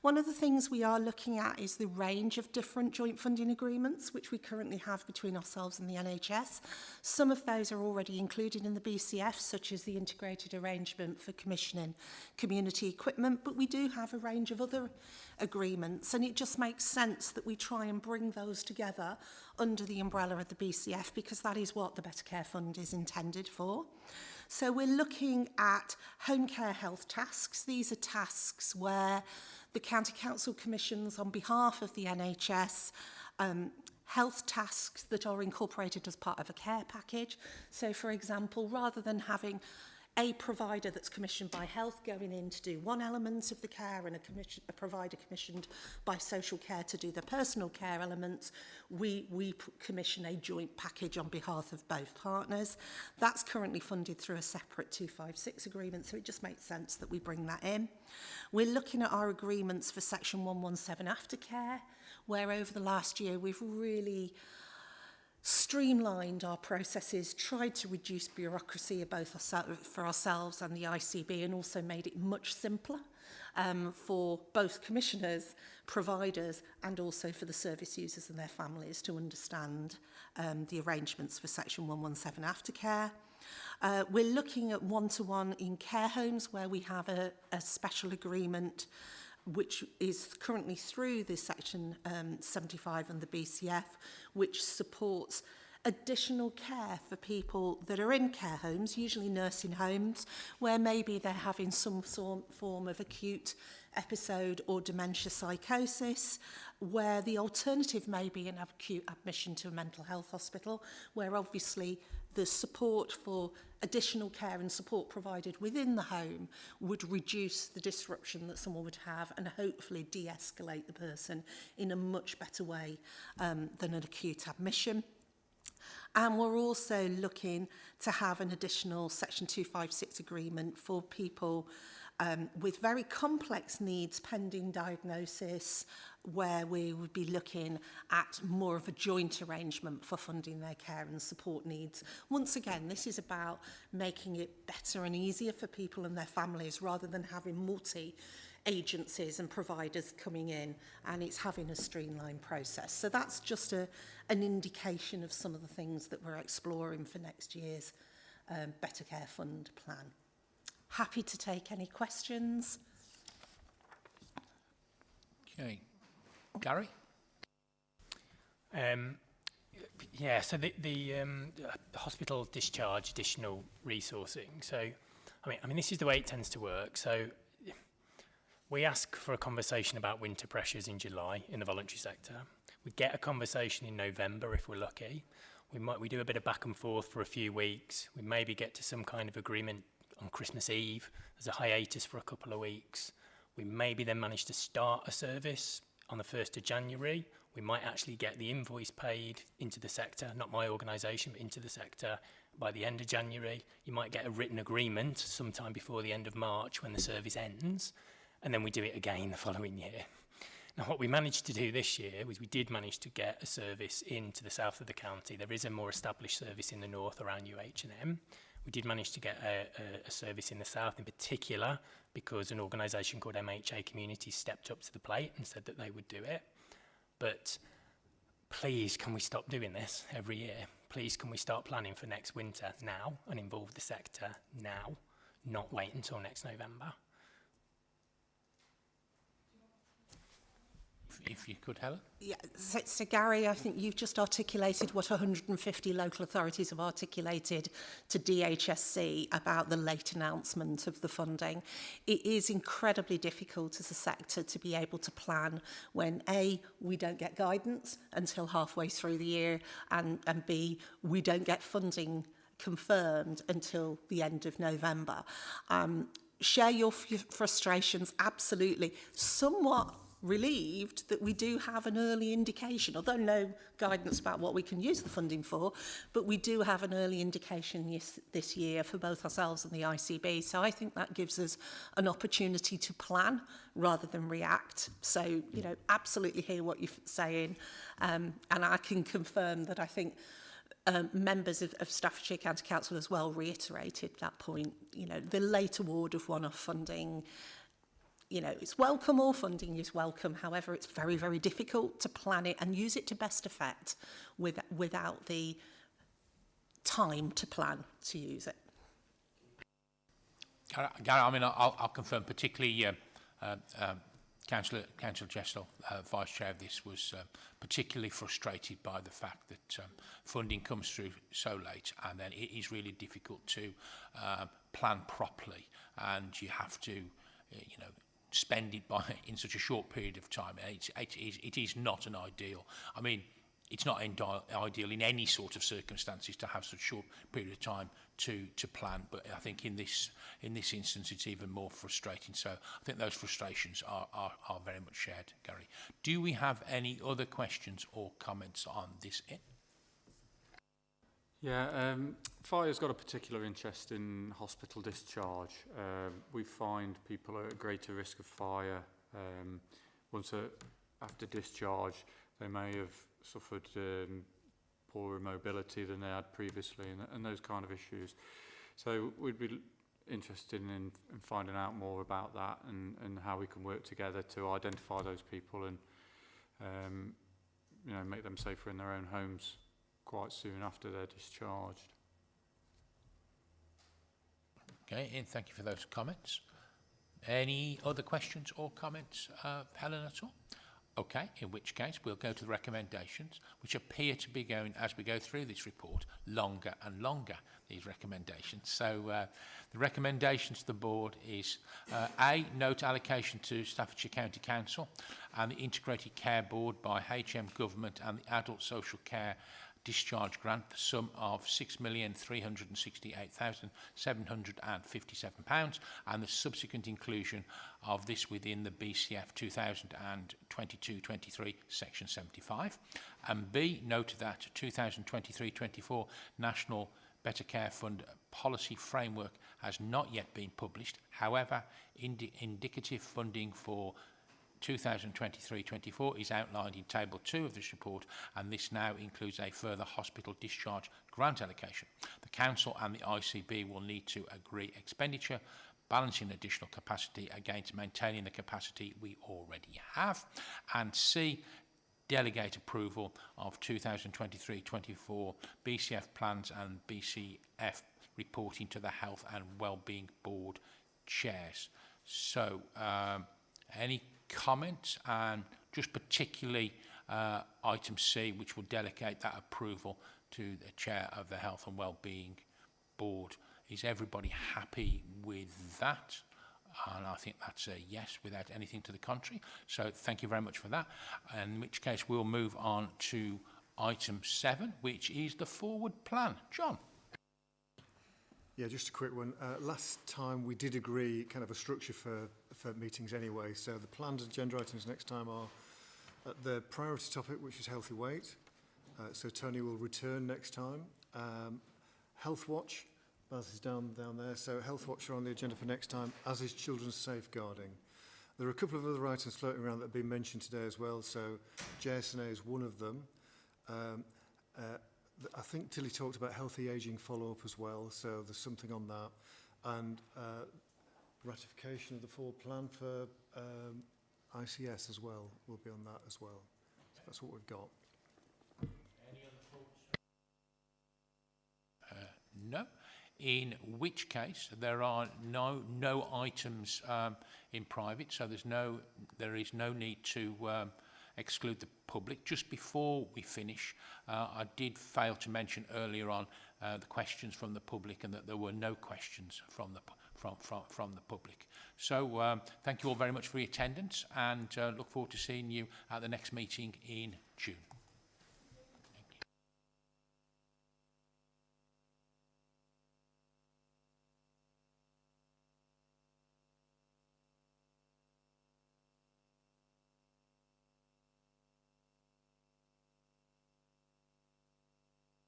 One of the things we are looking at is the range of different joint funding agreements which we currently have between ourselves and the NHS. Some of those are already included in the BCF, such as the integrated arrangement for commissioning community equipment, but we do have a range of other agreements, and it just makes sense that we try and bring those together under the umbrella of the BCF, because that is what the Better Care Fund is intended for. So we're looking at home care health tasks. These are tasks where the County Council commissions on behalf of the NHS health tasks that are incorporated as part of a care package. So, for example, rather than having a provider that's commissioned by health going in to do one element of the care and a provider commissioned by social care to do the personal care elements, we commission a joint package on behalf of both partners. That's currently funded through a separate 256 agreement, so it just makes sense that we bring that in. We're looking at our agreements for Section 117 aftercare, where over the last year we've really streamlined our processes, tried to reduce bureaucracy both for ourselves and the ICB, and also made it much simpler for both commissioners, providers, and also for the service users and their families to understand the arrangements for Section 117 aftercare. We're looking at one-to-one in care homes where we have a special agreement which is currently through the Section 75 and the BCF, which supports additional care for people that are in care homes, usually nursing homes, where maybe they're having some form of acute episode or dementia psychosis, where the alternative may be an acute admission to a mental health hospital, where obviously the support for additional care and support provided within the home would reduce the disruption that someone would have and hopefully de-escalate the person in a much better way than an acute admission. And we're also looking to have an additional Section 256 agreement for people with very complex needs pending diagnosis, where we would be looking at more of a joint arrangement for funding their care and support needs. Once again, this is about making it better and easier for people and their families rather than having multi-agencies and providers coming in, and it's having a streamlined process. So that's just an indication of some of the things that we're exploring for next year's Better Care Fund plan. Happy to take any questions. Okay. Gary? Yeah, so the hospital discharge additional resourcing. So, I mean, this is the way it tends to work. So, we ask for a conversation about winter pressures in July in the voluntary sector. We get a conversation in November if we're lucky. We do a bit of back and forth for a few weeks. We maybe get to some kind of agreement on Christmas Eve. There's a hiatus for a couple of weeks. We maybe then manage to start a service on the 1st of January. We might actually get the invoice paid into the sector, not my organisation, but into the sector by the end of January. You might get a written agreement sometime before the end of March when the service ends, and then we do it again the following year. Now, what we managed to do this year was we did manage to get a service into the south of the county. There is a more established service in the north around UH&M. We did manage to get a service in the south in particular because an organisation called MHA Communities stepped up to the plate and said that they would do it. But please, can we stop doing this every year? Please, can we start planning for next winter now and involve the sector now, not wait until next November? If you could, Helen? Yeah, so Gary, I think you've just articulated what 150 local authorities have articulated to DHSC about the late announcement of the funding. It is incredibly difficult as a sector to be able to plan when A, we don't get guidance until halfway through the year, and B, we don't get funding confirmed until the end of November. Share your frustrations, absolutely. Somewhat relieved that we do have an early indication, although no guidance about what we can use the funding for, but we do have an early indication this year for both ourselves and the ICB. So I think that gives us an opportunity to plan rather than react. So, you know, absolutely hear what you're saying. And I can confirm that I think members of Staffordshire County Council as well reiterated that point. You know, the late award of one-off funding, you know, it's welcome, all funding is welcome. However, it's very, very difficult to plan it and use it to best effect without the time to plan to use it. Gary, I mean, I'll confirm, particularly Councillor Jessel, Vice Chair of this, was particularly frustrated by the fact that funding comes through so late, and then it is really difficult to plan properly, and you have to, you know, spend it in such a short period of time. It is not an ideal. I mean, it's not ideal in any sort of circumstances to have such a short period of time to plan. But I think in this instance, it's even more frustrating. So I think those frustrations are very much shared, Gary. Do we have any other questions or comments on this? Yeah, fire's got a particular interest in hospital discharge. We find people are at greater risk of fire once after discharge. They may have suffered poorer mobility than they had previously, and those kind of issues. So we'd be interested in finding out more about that and how we can work together to identify those people and you know, make them safer in their own homes quite soon after they're discharged. Okay, Ian, thank you for those comments. Any other questions or comments, Helen, at all? Okay, in which case we'll go to the recommendations, which appear to be going, as we go through this report, longer and longer, these recommendations. So the recommendations to the board is A, note allocation to Staffordshire County Council and the Integrated Care Board by HM Government and the Adult Social Care Discharge Grant, the sum of £6,368,757 and the subsequent inclusion of this within the BCF 2022-23 Section 75. And B, note that 2023-24 National Better Care Fund policy framework has not yet been published. However, indicative funding for 2023-24 is outlined in Table 2 of this report, and this now includes a further hospital discharge grant allocation. The Council and the ICB will need to agree expenditure, balancing additional capacity against maintaining the capacity we already have. And C, delegate approval of 2023-24 BCF plans and BCF reporting to the Health and Wellbeing Board chairs. So, any comments, and just particularly item C, which will delegate that approval to the chair of the Health and Wellbeing Board. Is everybody happy with that? And I think that's a yes without anything to the contrary. So thank you very much for that. In which case we'll move on to item 7, which is the forward plan. John. Yeah, just a quick one. Last time we did agree kind of a structure for meetings anyway. So the planned agenda items next time are the priority topic, which is healthy weight. So Tony will return next time. Health Watch, Baz is down there. So Health Watch are on the agenda for next time, as is children's safeguarding. There are a couple of other items floating around that have been mentioned today as well. So JSNA is one of them. I think Tilly talked about healthy ageing follow-up as well, so there's something on that. And ratification of the full plan for ICS as well will be on that as well. So that's what we've got. Any other thoughts? No. In which case there are no items in private, so there is no need to exclude the public. Just before we finish, I did fail to mention earlier on the questions from the public, and that there were no questions from the public. So thank you all very much for your attendance, and look forward to seeing you at the next meeting in June.